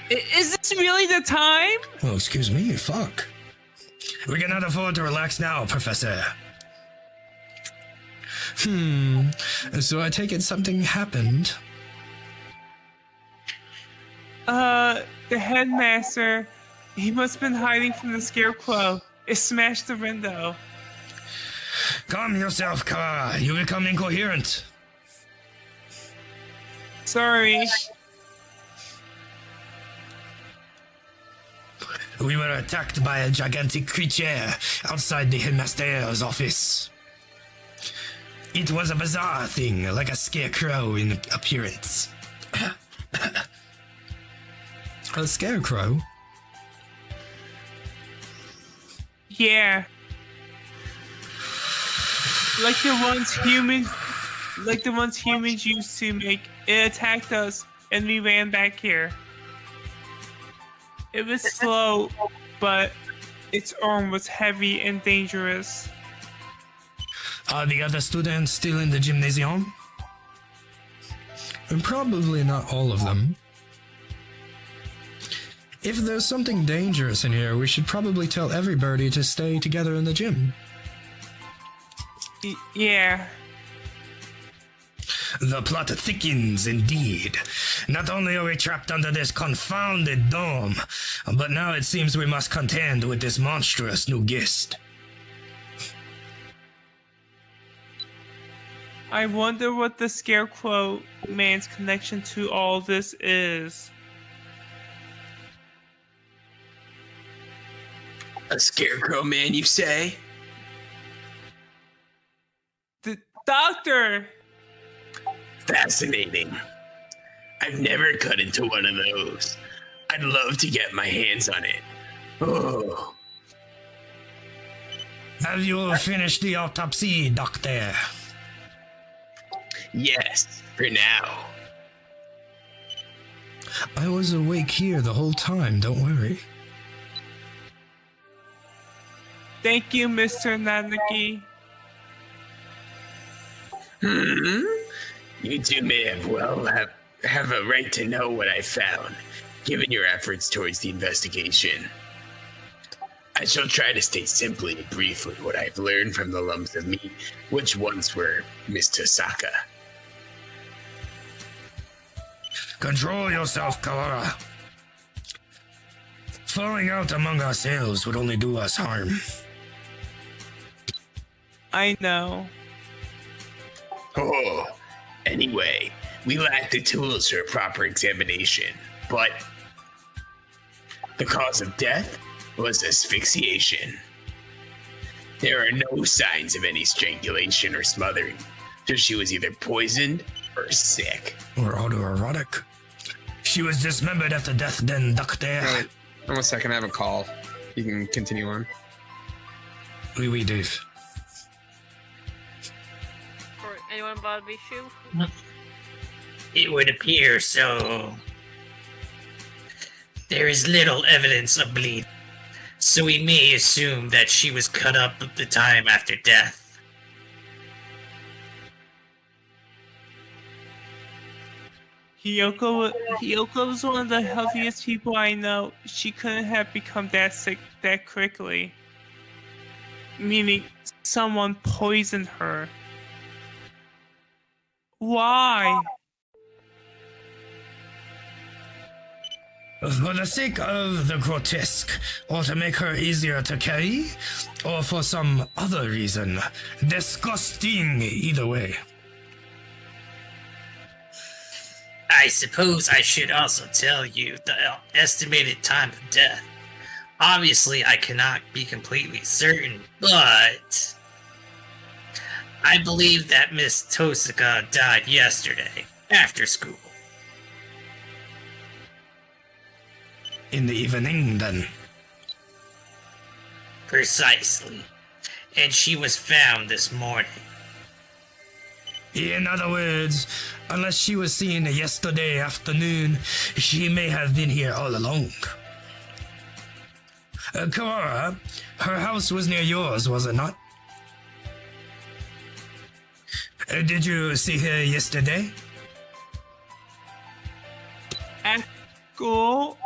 Speaker 3: Is this really the time?
Speaker 4: Oh, excuse me, fuck. We cannot afford to relax now, Professor. So I take it something happened?
Speaker 3: The headmaster, he must have been hiding from the scarecrow. It smashed the window.
Speaker 4: Calm yourself, Kara. You become incoherent.
Speaker 3: Sorry.
Speaker 4: We were attacked by a gigantic creature outside the headmaster's office. It was a bizarre thing, like a scarecrow in appearance. A scarecrow?
Speaker 3: Yeah. Like the ones humans used to make. It attacked us, and we ran back here. It was slow, but its arm was heavy and dangerous.
Speaker 4: Are the other students still in the gymnasium? Probably not all of them. If there's something dangerous in here, we should probably tell everybody to stay together in the gym.
Speaker 3: Yeah.
Speaker 4: The plot thickens indeed. Not only are we trapped under this confounded dome, but now it seems we must contend with this monstrous new guest.
Speaker 3: I wonder what the Scarecrow man's connection to all this is.
Speaker 8: A scarecrow man, you say?
Speaker 3: The doctor!
Speaker 8: Fascinating. I've never cut into one of those. I'd love to get my hands on it. Oh.
Speaker 4: Have you finished the autopsy, Doctor?
Speaker 8: Yes, for now.
Speaker 4: I was awake here the whole time, don't worry.
Speaker 3: Thank you, Mr. Nanaki.
Speaker 8: You two may have a right to know what I found, given your efforts towards the investigation. I shall try to state simply and briefly what I've learned from the lumps of meat which once were Miss Tosaka.
Speaker 4: Control yourself, Kawara. Falling out among ourselves would only do us harm.
Speaker 3: I know.
Speaker 8: Oh, anyway, we lack the tools for a proper examination, but the cause of death was asphyxiation. There are no signs of any strangulation or smothering, so she was either poisoned or sick.
Speaker 4: Or autoerotic. She was dismembered after death then, Doctor.
Speaker 1: Wait, one second, I have a call. You can continue on.
Speaker 4: Oui, Dave.
Speaker 2: Or anyone about the shoe?
Speaker 6: It would appear so. There is little evidence of bleeding, so we may assume that she was cut up at the time after death.
Speaker 3: Hiyoko was one of the healthiest people I know. She couldn't have become that sick that quickly. Meaning, someone poisoned her. Why?
Speaker 4: For the sake of the grotesque, or to make her easier to carry, or for some other reason. Disgusting either way.
Speaker 6: I suppose I should also tell you the estimated time of death. Obviously, I cannot be completely certain, but I believe that Miss Tosaka died yesterday, after school.
Speaker 4: In the evening, then.
Speaker 6: Precisely. And she was found this morning.
Speaker 4: In other words, unless she was seen yesterday afternoon, she may have been here all along. Kawara, her house was near yours, was it not? Did you see her yesterday?
Speaker 3: At school?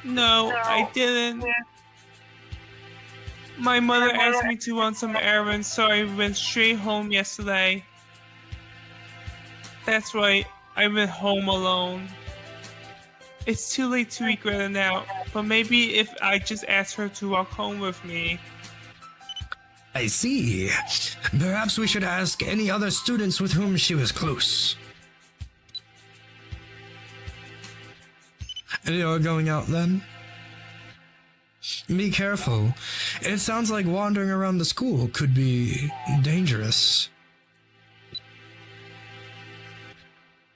Speaker 3: No, I didn't. My mother asked me to run some errands, so I went straight home yesterday. That's right, I'm at home alone. It's too late to regret it now, but maybe if I just ask her to walk home with me.
Speaker 4: I see. Perhaps we should ask any other students with whom she was close. You're going out then? Be careful. It sounds like wandering around the school could be dangerous.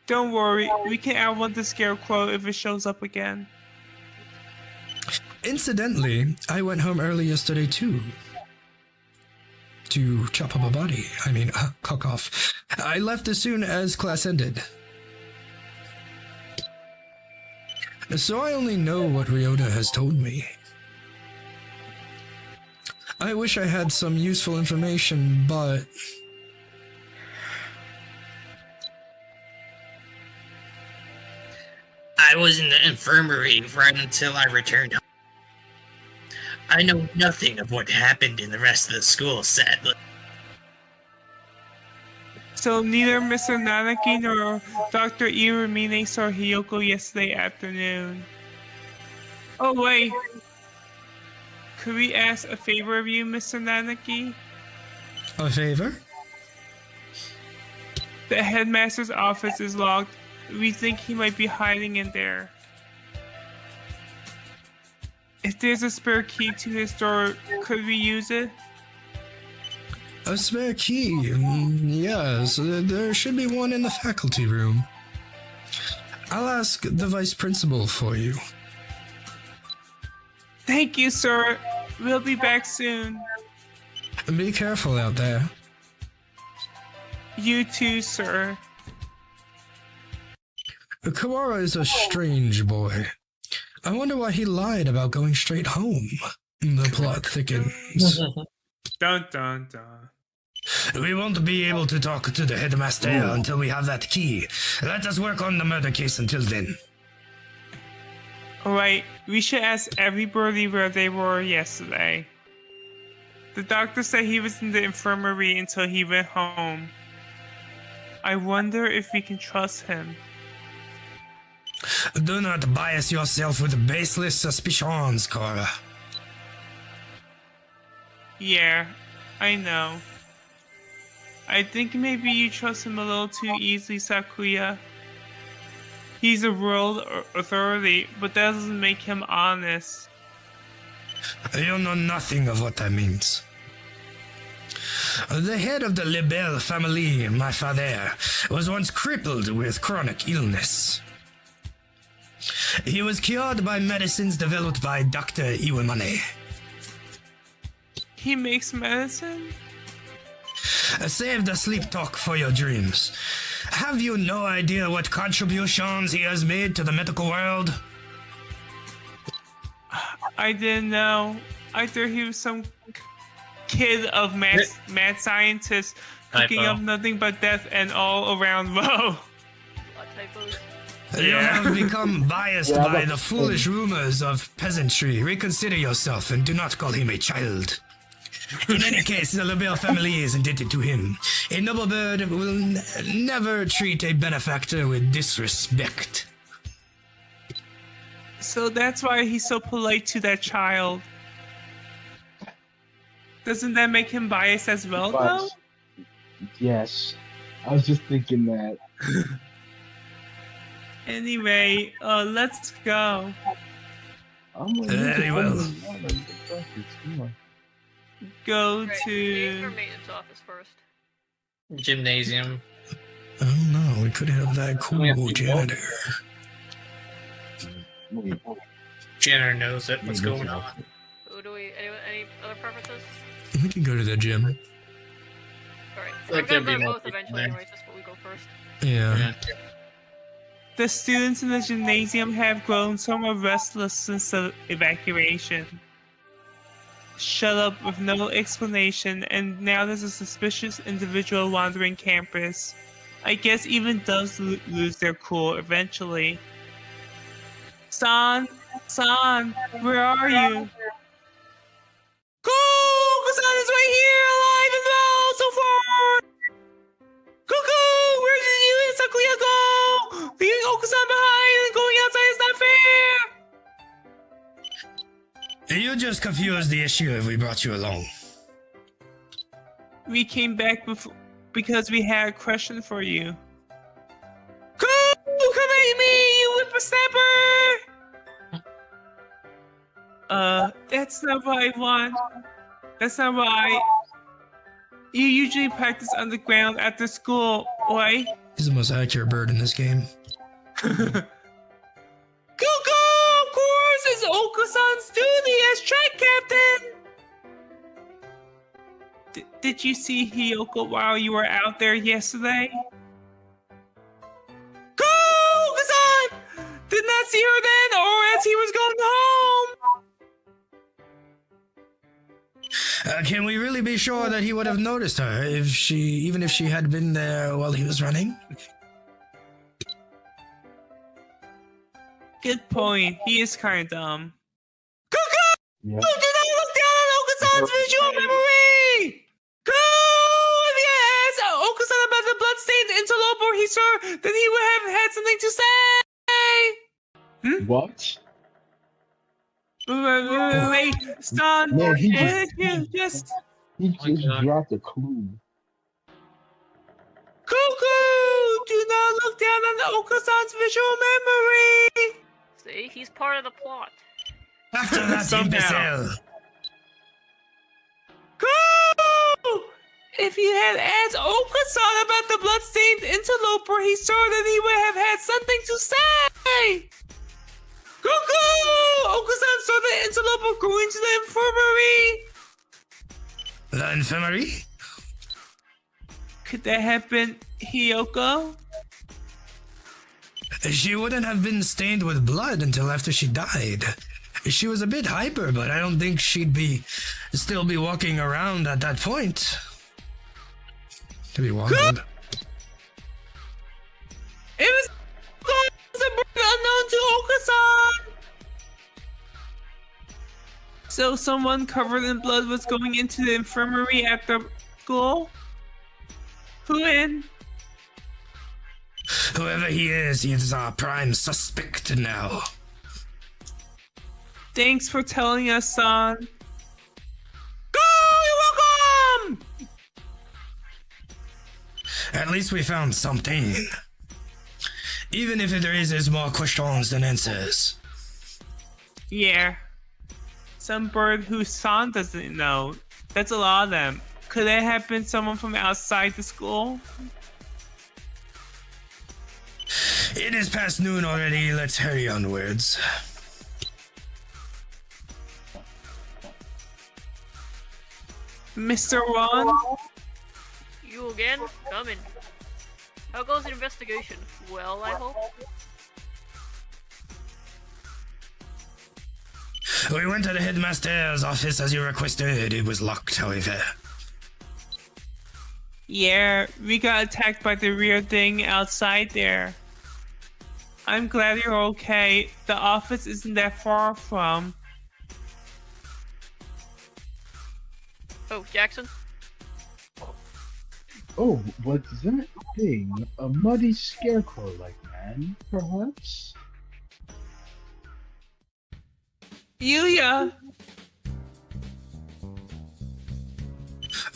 Speaker 3: Don't worry, we can outrun the scarecrow if it shows up again.
Speaker 4: Incidentally, I went home early yesterday too. To chop up a body. Cock off. I left as soon as class ended. So I only know what Ryota has told me. I wish I had some useful information, but...
Speaker 6: I was in the infirmary right until I returned home. I know nothing of what happened in the rest of the school, sadly.
Speaker 3: So neither Mr. Nanaki nor Dr. Iramine saw Hiyoko yesterday afternoon. Oh wait. Could we ask a favor of you, Mr. Nanaki?
Speaker 4: A favor?
Speaker 3: The headmaster's office is locked. We think he might be hiding in there. If there's a spare key to his door, could we use it?
Speaker 4: A spare key? Yes, there should be one in the faculty room. I'll ask the vice principal for you.
Speaker 3: Thank you, sir. We'll be back soon.
Speaker 4: Be careful out there.
Speaker 3: You too, sir.
Speaker 4: Kawara is a strange boy. I wonder why he lied about going straight home. The plot thickens.
Speaker 3: Dun dun dun.
Speaker 4: We won't be able to talk to the headmaster until we have that key. Let us work on the murder case until then.
Speaker 3: Alright, we should ask everybody where they were yesterday. The doctor said he was in the infirmary until he went home. I wonder if we can trust him.
Speaker 4: Do not bias yourself with baseless suspicions, Kara.
Speaker 3: Yeah, I know. I think maybe you trust him a little too easily, Sakuya. He's a world authority, but that doesn't make him honest.
Speaker 4: You know nothing of what that means. The head of the Lebel family, my father, was once crippled with chronic illness. He was cured by medicines developed by Dr. Iwamane.
Speaker 3: He makes medicine?
Speaker 4: Save the sleep talk for your dreams. Have you no idea what contributions he has made to the medical world?
Speaker 3: I didn't know. I thought he was some kid of mad scientist cooking up nothing but death and all around woe.
Speaker 2: A lot of typos.
Speaker 4: You have become biased by the foolish rumors of peasantry. Reconsider yourself and do not call him a child. In any case, the Lebel family is indebted to him. A noble bird will never treat a benefactor with disrespect.
Speaker 3: So that's why he's so polite to that child. Doesn't that make him biased as well, though?
Speaker 7: Yes. I was just thinking that.
Speaker 3: Anyway, let's go.
Speaker 4: Very well.
Speaker 7: Come on.
Speaker 3: Go
Speaker 2: Right,
Speaker 3: to...
Speaker 2: your maintenance office first.
Speaker 6: Gymnasium.
Speaker 4: I don't know, we could have that cool janitor.
Speaker 7: Wait,
Speaker 6: Jenner knows it. What's going on?
Speaker 2: Who do we? Any other preferences?
Speaker 4: We can go to the gym.
Speaker 2: Alright,
Speaker 6: Like
Speaker 2: we're
Speaker 6: there'd
Speaker 2: gonna
Speaker 6: be
Speaker 2: go
Speaker 6: more
Speaker 2: both
Speaker 6: people
Speaker 2: eventually
Speaker 6: there.
Speaker 2: anyways, that's what we go first.
Speaker 4: Yeah.
Speaker 3: The students in the gymnasium have grown somewhat restless since the evacuation. Shut up with no explanation, and now there's a suspicious individual wandering campus. I guess even doves lose their cool eventually. San, where are you? San is right here, alive and well, so far! Cuckoo, where did you and Sakuya
Speaker 4: You just confused the issue if we brought you along.
Speaker 3: We came back because we had a question for you. Come at me, you whippersnapper! That's not what I want. That's not what You usually practice underground after school, right?
Speaker 4: He's the most accurate bird in this game.
Speaker 3: Cuckoo! Of course, it's Oka-san's duty as track captain! Did you see Hiyoko while you were out there yesterday? Oka-san! Did not see her then, or as he was going home!
Speaker 4: Can we really be sure that he would have noticed her even if she had been there while he was running?
Speaker 3: Good point. He is kind of dumb. Cuckoo!
Speaker 7: Yeah.
Speaker 3: Do not look down on Oka-san's visual memory! If you asked Oka-san about the bloodstained interloper he saw, then he would have had something to say!
Speaker 7: What?
Speaker 3: Wait, son,
Speaker 7: Man, he
Speaker 3: what did you just...
Speaker 7: He just dropped a clue.
Speaker 3: Cuckoo! Do not look down on Oka-san's visual memory!
Speaker 2: See, he's part of the plot.
Speaker 4: After that
Speaker 3: Somehow.
Speaker 4: imbecile!
Speaker 3: Cuckoo! If you had asked Oka-san about the bloodstained interloper he saw, then he would have had something to say! Cuckoo! Oka-san saw the interloper go into the infirmary!
Speaker 4: The infirmary?
Speaker 3: Could that have been Hiyoko?
Speaker 4: She wouldn't have been stained with blood until after she died. She was a bit hyper, but I don't think she'd still be walking around at that point. To be wild.
Speaker 3: It was a bird unknown to Oka-san! So someone covered in blood was going into the infirmary after school? Who in?
Speaker 4: Whoever he is our prime suspect now.
Speaker 3: Thanks for telling us, son. You're welcome!
Speaker 4: At least we found something. Even if it raises more questions than answers.
Speaker 3: Yeah. Some bird whose son doesn't know. That's a lot of them. Could it have been someone from outside the school?
Speaker 4: It is past noon already. Let's hurry onwards.
Speaker 3: Mr. Ron?
Speaker 2: You again? Come in. How goes the investigation? Well, I hope.
Speaker 4: We went to the headmaster's office as you requested. It was locked, however.
Speaker 3: Yeah, we got attacked by the weird thing outside there. I'm glad you're okay. The office isn't that far from.
Speaker 2: Oh, Jackson?
Speaker 7: Oh, what's that thing? A muddy scarecrow-like man, perhaps?
Speaker 3: Yuya!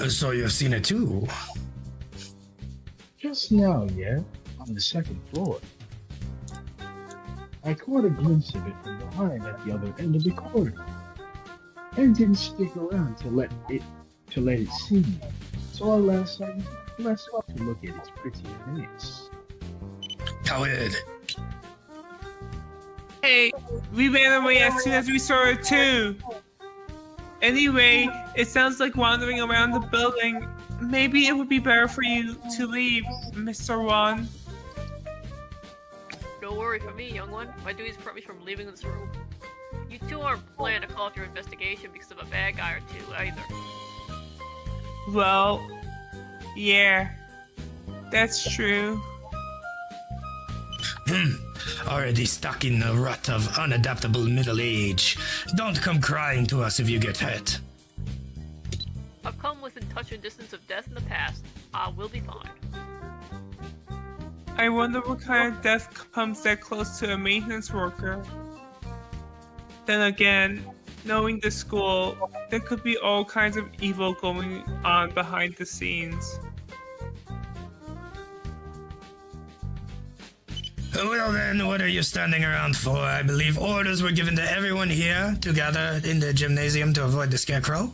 Speaker 4: So you've seen it too?
Speaker 7: Just now, yeah, on the second floor. I caught a glimpse of it from behind at the other end of the corridor, and didn't stick around to let it see me. So I left off to look at its pretty face.
Speaker 4: Coward.
Speaker 3: Hey, we ran away as soon as we saw it too. Anyway, it sounds like wandering around the building. Maybe it would be better for you to leave, Mr. Ron.
Speaker 2: Don't worry for me, young one. My duties prevent me from leaving this room. You two aren't planning to call off your investigation because of a bad guy or two, either.
Speaker 3: Well, yeah, that's true.
Speaker 4: Already stuck in the rut of unadaptable middle age. Don't come crying to us if you get hurt.
Speaker 2: I've come within touch and distance of death in the past. I will be fine.
Speaker 3: I wonder what kind of death comes that close to a maintenance worker. Then again, Knowing the school, there could be all kinds of evil going on behind the scenes.
Speaker 4: Well then, what are you standing around for? I believe orders were given to everyone here to gather in the gymnasium to avoid the scarecrow.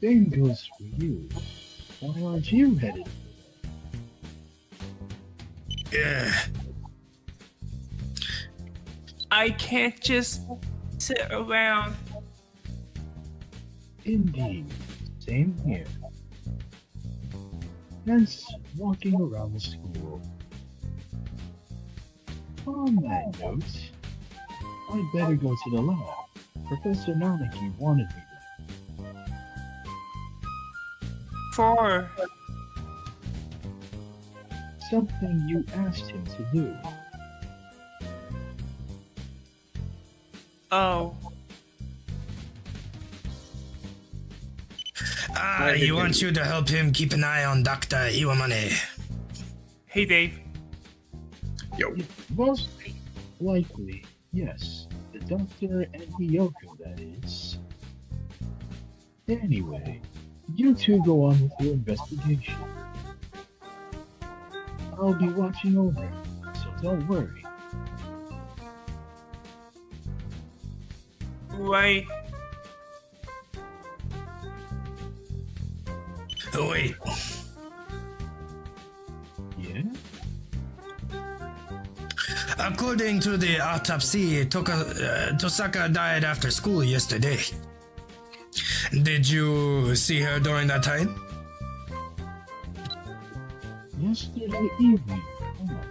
Speaker 7: Same goes for you. Why aren't you headed?
Speaker 4: Yeah.
Speaker 3: I can't just sit around.
Speaker 7: Indeed. Same here. Hence, walking around the school. On that note, I'd better go to the lab. Professor Nanaki wanted me there.
Speaker 3: For
Speaker 7: Something you asked him to do.
Speaker 3: oh,
Speaker 4: He wants you to help him keep an eye on Dr. Iwamane.
Speaker 3: hey Dave.
Speaker 1: Yo.
Speaker 7: Most likely, yes. The doctor and Hiyoko, that is. Anyway, you two go on with your investigation. I'll be watching over it, so don't worry.
Speaker 3: Right.
Speaker 4: Oh, wait.
Speaker 7: Yeah?
Speaker 4: According to the autopsy, Tosaka died after school yesterday. Did you see her during that time?
Speaker 7: Yesterday evening. Come on.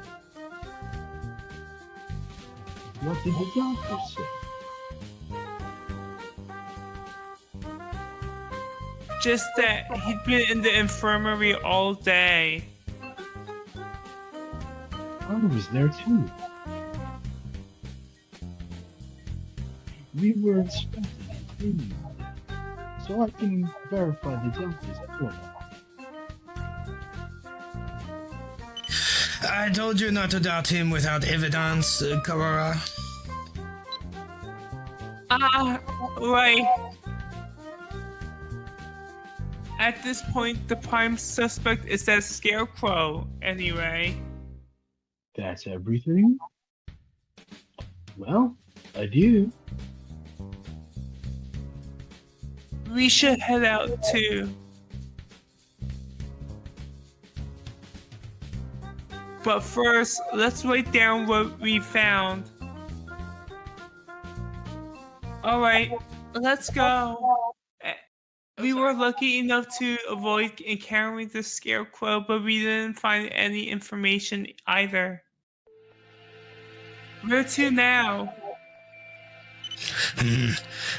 Speaker 7: What did the doctor say?
Speaker 3: Just that he'd been in the infirmary all day.
Speaker 7: I was there too. We were inspecting and cleaning all day, so I can verify the doctor's report.
Speaker 4: I told you not to doubt him without evidence, Kawara.
Speaker 3: Right. At this point, the prime suspect is that scarecrow, anyway.
Speaker 7: That's everything? Well, adieu.
Speaker 3: We should head out too. But first, let's write down what we found. Alright, let's go. We were lucky enough to avoid encountering the scarecrow, but we didn't find any information either. Where to now?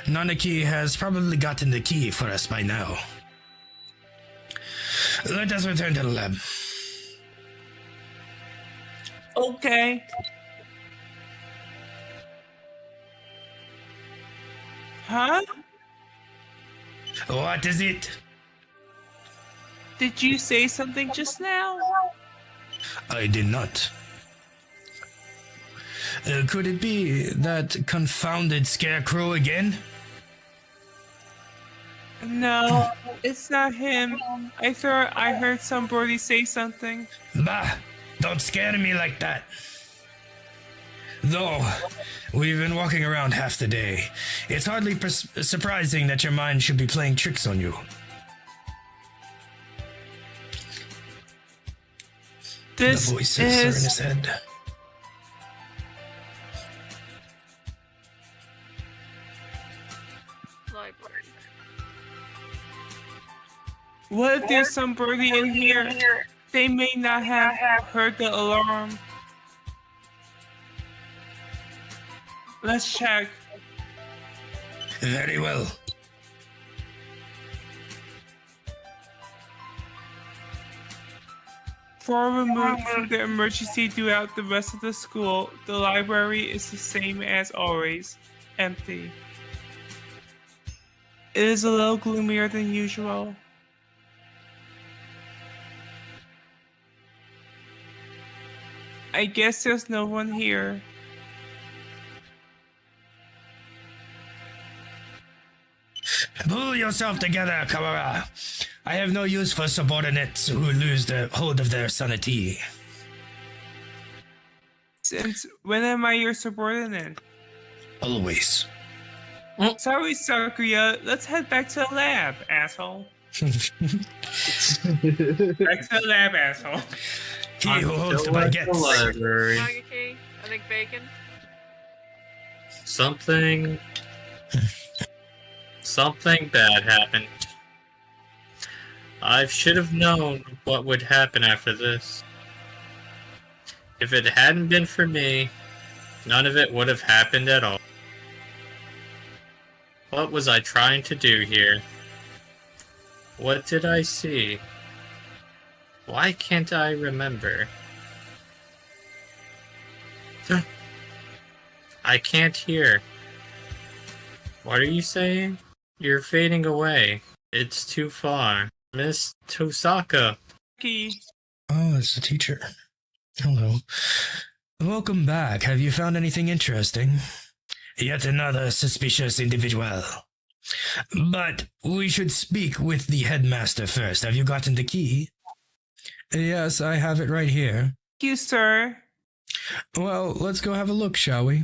Speaker 4: Nanaki has probably gotten the key for us by now. Let us return to the lab.
Speaker 3: Okay. Huh?
Speaker 4: What is it?
Speaker 3: Did you say something just now?
Speaker 4: I did not. Could it be that confounded scarecrow again?
Speaker 3: No, it's not him. I thought I heard somebody say something.
Speaker 4: Bah! Don't scare me like that. Though, we've been walking around half the day. It's hardly surprising that your mind should be playing tricks on you.
Speaker 3: This
Speaker 4: The voices are in
Speaker 3: is...
Speaker 4: his head.
Speaker 2: Library.
Speaker 3: What if there's somebody in here? They may not have heard the alarm. Let's check.
Speaker 4: Very well.
Speaker 3: Far removed from the emergency throughout the rest of the school, the library is the same as always, empty. It is a little gloomier than usual. I guess there's no one here.
Speaker 4: Pull yourself together, Kawara. I have no use for subordinates who lose the hold of their sanity.
Speaker 3: Since when am I your subordinate?
Speaker 4: Always.
Speaker 3: Sorry, Sakuya. Let's head back to the lab, asshole. Back to the lab, asshole.
Speaker 4: He who holds the baguettes.
Speaker 6: Library.
Speaker 2: Nagaki, I think bacon.
Speaker 6: Something bad happened. I should have known what would happen after this. If it hadn't been for me, none of it would have happened at all. What was I trying to do here? What did I see? Why can't I remember? I can't hear. What are you saying? You're fading away. It's too far. Miss Tosaka.
Speaker 4: Oh, it's the teacher. Hello. Welcome back. Have you found anything interesting? Yet another suspicious individual. But we should speak with the headmaster first. Have you gotten the key? Yes, I have it right here.
Speaker 3: Thank you, sir.
Speaker 4: Well, let's go have a look, shall we?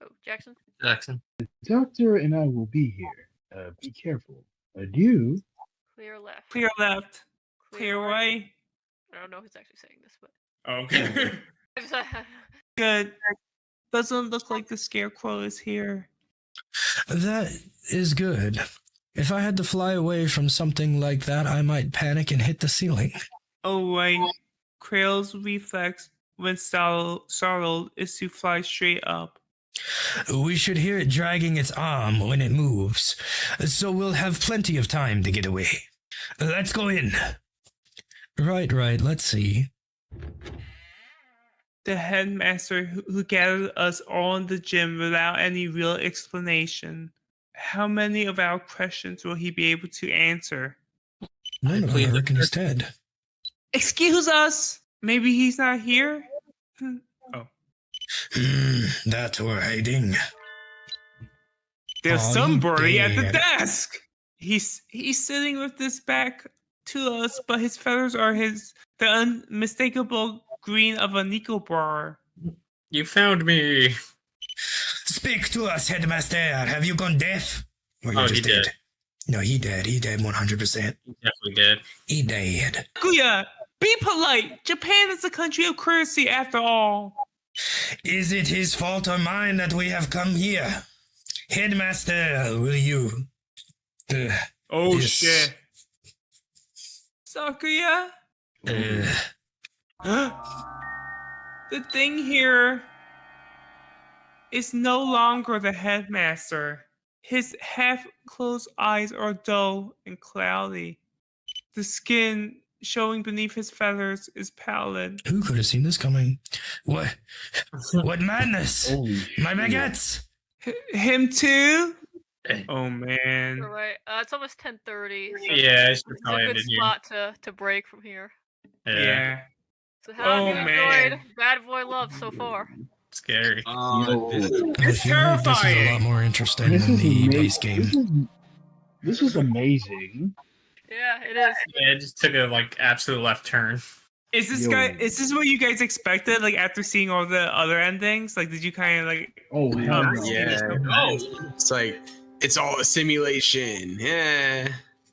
Speaker 2: Oh, Jackson.
Speaker 6: Jackson.
Speaker 7: The doctor and I will be here. Be careful. Adieu.
Speaker 2: Clear left.
Speaker 3: Clear left. Clear right.
Speaker 2: I don't know who's actually saying this, but.
Speaker 3: Okay. Good. Doesn't look like the scarecrow is here.
Speaker 4: That is good. If I had to fly away from something like that, I might panic and hit the ceiling.
Speaker 3: Oh, right. Krail's reflex when startled is to fly straight up.
Speaker 4: We should hear it dragging its arm when it moves, so we'll have plenty of time to get away. Let's go in. Right, let's see.
Speaker 3: The headmaster who gathered us all in the gym without any real explanation. How many of our questions will he be able to answer?
Speaker 4: None of them are in his head.
Speaker 3: Excuse us! Maybe he's not here?
Speaker 4: That we're hiding.
Speaker 3: There's
Speaker 4: Oh,
Speaker 3: somebody at the
Speaker 4: dear.
Speaker 3: desk! He's sitting with his back to us, but his feathers are the unmistakable green of a Nico bar.
Speaker 6: You found me.
Speaker 4: Speak to us, headmaster. Have you gone deaf? Or you
Speaker 6: Oh,
Speaker 4: just
Speaker 6: he did.
Speaker 4: No, he dead. He dead 100%.
Speaker 6: You definitely did.
Speaker 4: He dead.
Speaker 3: Kuya, be polite. Japan is a country of courtesy after all.
Speaker 4: Is it his fault or mine that we have come here? Headmaster, will you?
Speaker 3: Oh
Speaker 4: Yes.
Speaker 3: shit. Sakuya? The thing here is no longer the headmaster. His half-closed eyes are dull and cloudy. The skin showing beneath his feathers is pallid.
Speaker 4: Who could have seen this coming? What? What madness?
Speaker 7: Holy
Speaker 4: My
Speaker 7: shit.
Speaker 4: baguettes!
Speaker 3: Him too?
Speaker 6: Eh.
Speaker 3: Oh man.
Speaker 2: All right. It's almost 10:30. So
Speaker 6: Yeah, I should
Speaker 2: it's
Speaker 6: probably
Speaker 2: a
Speaker 6: end
Speaker 2: good
Speaker 6: it here.
Speaker 2: spot to break from here.
Speaker 3: Yeah.
Speaker 2: So how have
Speaker 3: Oh,
Speaker 2: you
Speaker 3: man.
Speaker 2: enjoyed Bad Boy Love so far?
Speaker 6: Scary.
Speaker 7: Yo,
Speaker 4: I
Speaker 3: It's
Speaker 4: feel like this is a
Speaker 3: terrifying.
Speaker 4: lot more interesting
Speaker 7: this
Speaker 4: than
Speaker 7: is
Speaker 4: the
Speaker 7: amazing.
Speaker 4: base game.
Speaker 7: This is amazing.
Speaker 2: Yeah, it is.
Speaker 6: Yeah, it just took a absolute left turn.
Speaker 3: Is this
Speaker 7: Yo.
Speaker 3: is this what you guys expected, like after seeing all the other endings? Like did you kinda like
Speaker 7: Oh, hell no.
Speaker 1: Yeah. It's like, it's all a simulation. Yeah.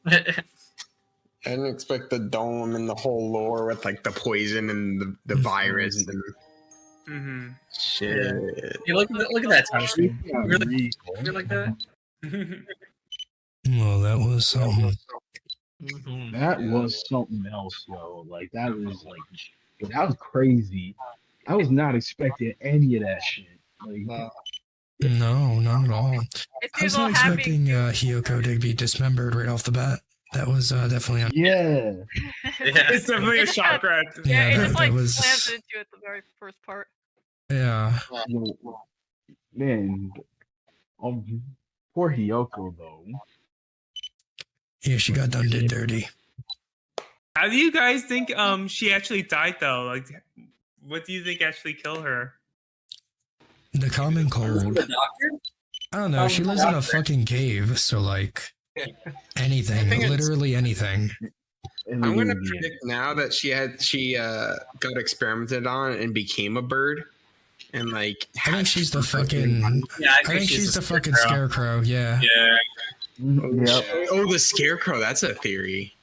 Speaker 1: I didn't expect the dome and the whole lore with like the poison and the virus and
Speaker 3: mm-hmm.
Speaker 1: shit.
Speaker 6: Hey, look at that time screen.
Speaker 7: Yeah,
Speaker 6: Really? You're like that?
Speaker 4: Well, that was something.
Speaker 7: That was something else, yo. Like that was crazy. I was not expecting any of that shit. Like,
Speaker 4: No, not at all.
Speaker 2: It
Speaker 4: I was
Speaker 2: seems all
Speaker 4: not
Speaker 2: happy.
Speaker 4: expecting Hiyoko to be dismembered right off the bat. That was definitely
Speaker 7: yeah.
Speaker 6: Yeah.
Speaker 3: It's definitely a shock right.
Speaker 2: Yeah, it
Speaker 4: that-
Speaker 2: just
Speaker 4: that
Speaker 2: like
Speaker 4: was-
Speaker 2: slams into it the very first part.
Speaker 4: yeah.
Speaker 7: Yo, man, poor Hiyoko though.
Speaker 4: Yeah, she got done did dirty.
Speaker 3: How do you guys think she actually died though? Like What do you think actually killed her?
Speaker 4: The common cold.
Speaker 9: The doctor?
Speaker 4: I don't know. She lives in a fucking cave, so like anything,
Speaker 1: think it's-
Speaker 4: literally anything.
Speaker 1: I'm gonna
Speaker 7: Literally,
Speaker 1: predict now that she got experimented on and became a bird, and like
Speaker 4: I think she's the fucking.
Speaker 6: Yeah,
Speaker 4: I think she's the fucking scarecrow. Yeah.
Speaker 6: Yeah.
Speaker 7: Yep.
Speaker 1: Oh, the scarecrow. That's a theory.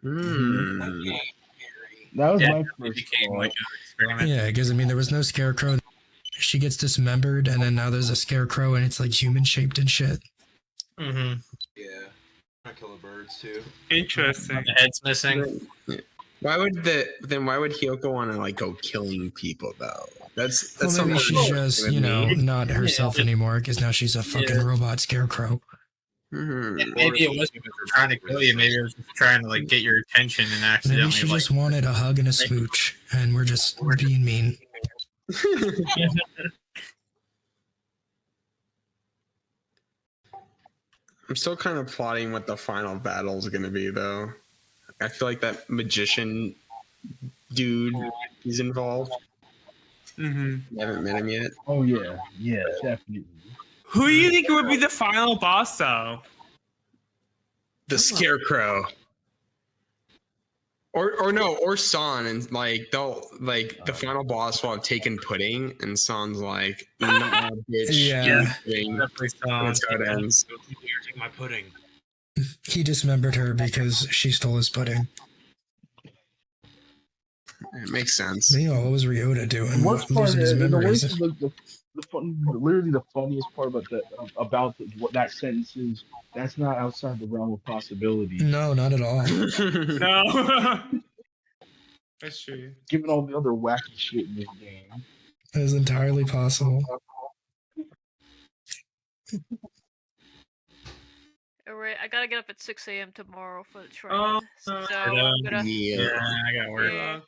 Speaker 1: Hmm.
Speaker 7: That was
Speaker 6: Yeah,
Speaker 7: my
Speaker 6: it
Speaker 7: first
Speaker 6: became
Speaker 7: thought.
Speaker 6: like an experiment.
Speaker 4: Yeah, because I mean, there was no scarecrow. She gets dismembered, and then now there's a scarecrow, and it's like human shaped and shit.
Speaker 6: Mm-hmm.
Speaker 5: Yeah. I kill the birds too.
Speaker 3: Interesting.
Speaker 6: The head's missing.
Speaker 1: Why would Hyoko want to like go killing people though? That's
Speaker 4: Well, maybe
Speaker 1: something
Speaker 4: she's just, you know, not herself anymore, because now she's a fucking robot scarecrow.
Speaker 6: Maybe it wasn't trying to kill you. Maybe it was just trying to like get your attention and accidentally.
Speaker 4: Maybe she
Speaker 6: like,
Speaker 4: just wanted a hug and a smooch, and we're just being mean.
Speaker 1: I'm still kind of plotting what the final battle is going to be, though. I feel like that magician dude is involved.
Speaker 3: Mm-hmm.
Speaker 1: We haven't met him yet.
Speaker 7: Oh yeah, yeah, definitely.
Speaker 3: Who do you think would be the final boss, though?
Speaker 1: The Scarecrow. Or San, and like they'll like the final boss will have taken pudding, and San's like, nah, bitch.
Speaker 4: Yeah.
Speaker 1: Pudding.
Speaker 6: definitely
Speaker 1: That's how it ends.
Speaker 5: You're taking my pudding.
Speaker 4: He dismembered her because she stole his pudding.
Speaker 1: It makes sense.
Speaker 4: You know, what was Ryota doing?
Speaker 7: The worst part
Speaker 4: Losing
Speaker 7: is
Speaker 4: his memories.
Speaker 7: literally the funniest part what that sentence is. That's not outside the realm of possibility.
Speaker 4: No, not at all.
Speaker 3: No. That's true.
Speaker 7: Given all the other wacky shit in this game.
Speaker 4: It is entirely possible.
Speaker 2: Alright, I gotta get up at 6 a.m. tomorrow for the train.
Speaker 3: Oh,
Speaker 2: so
Speaker 3: no.
Speaker 2: I'm gonna.
Speaker 1: Yeah.
Speaker 6: Yeah, I got worried.
Speaker 2: Yeah.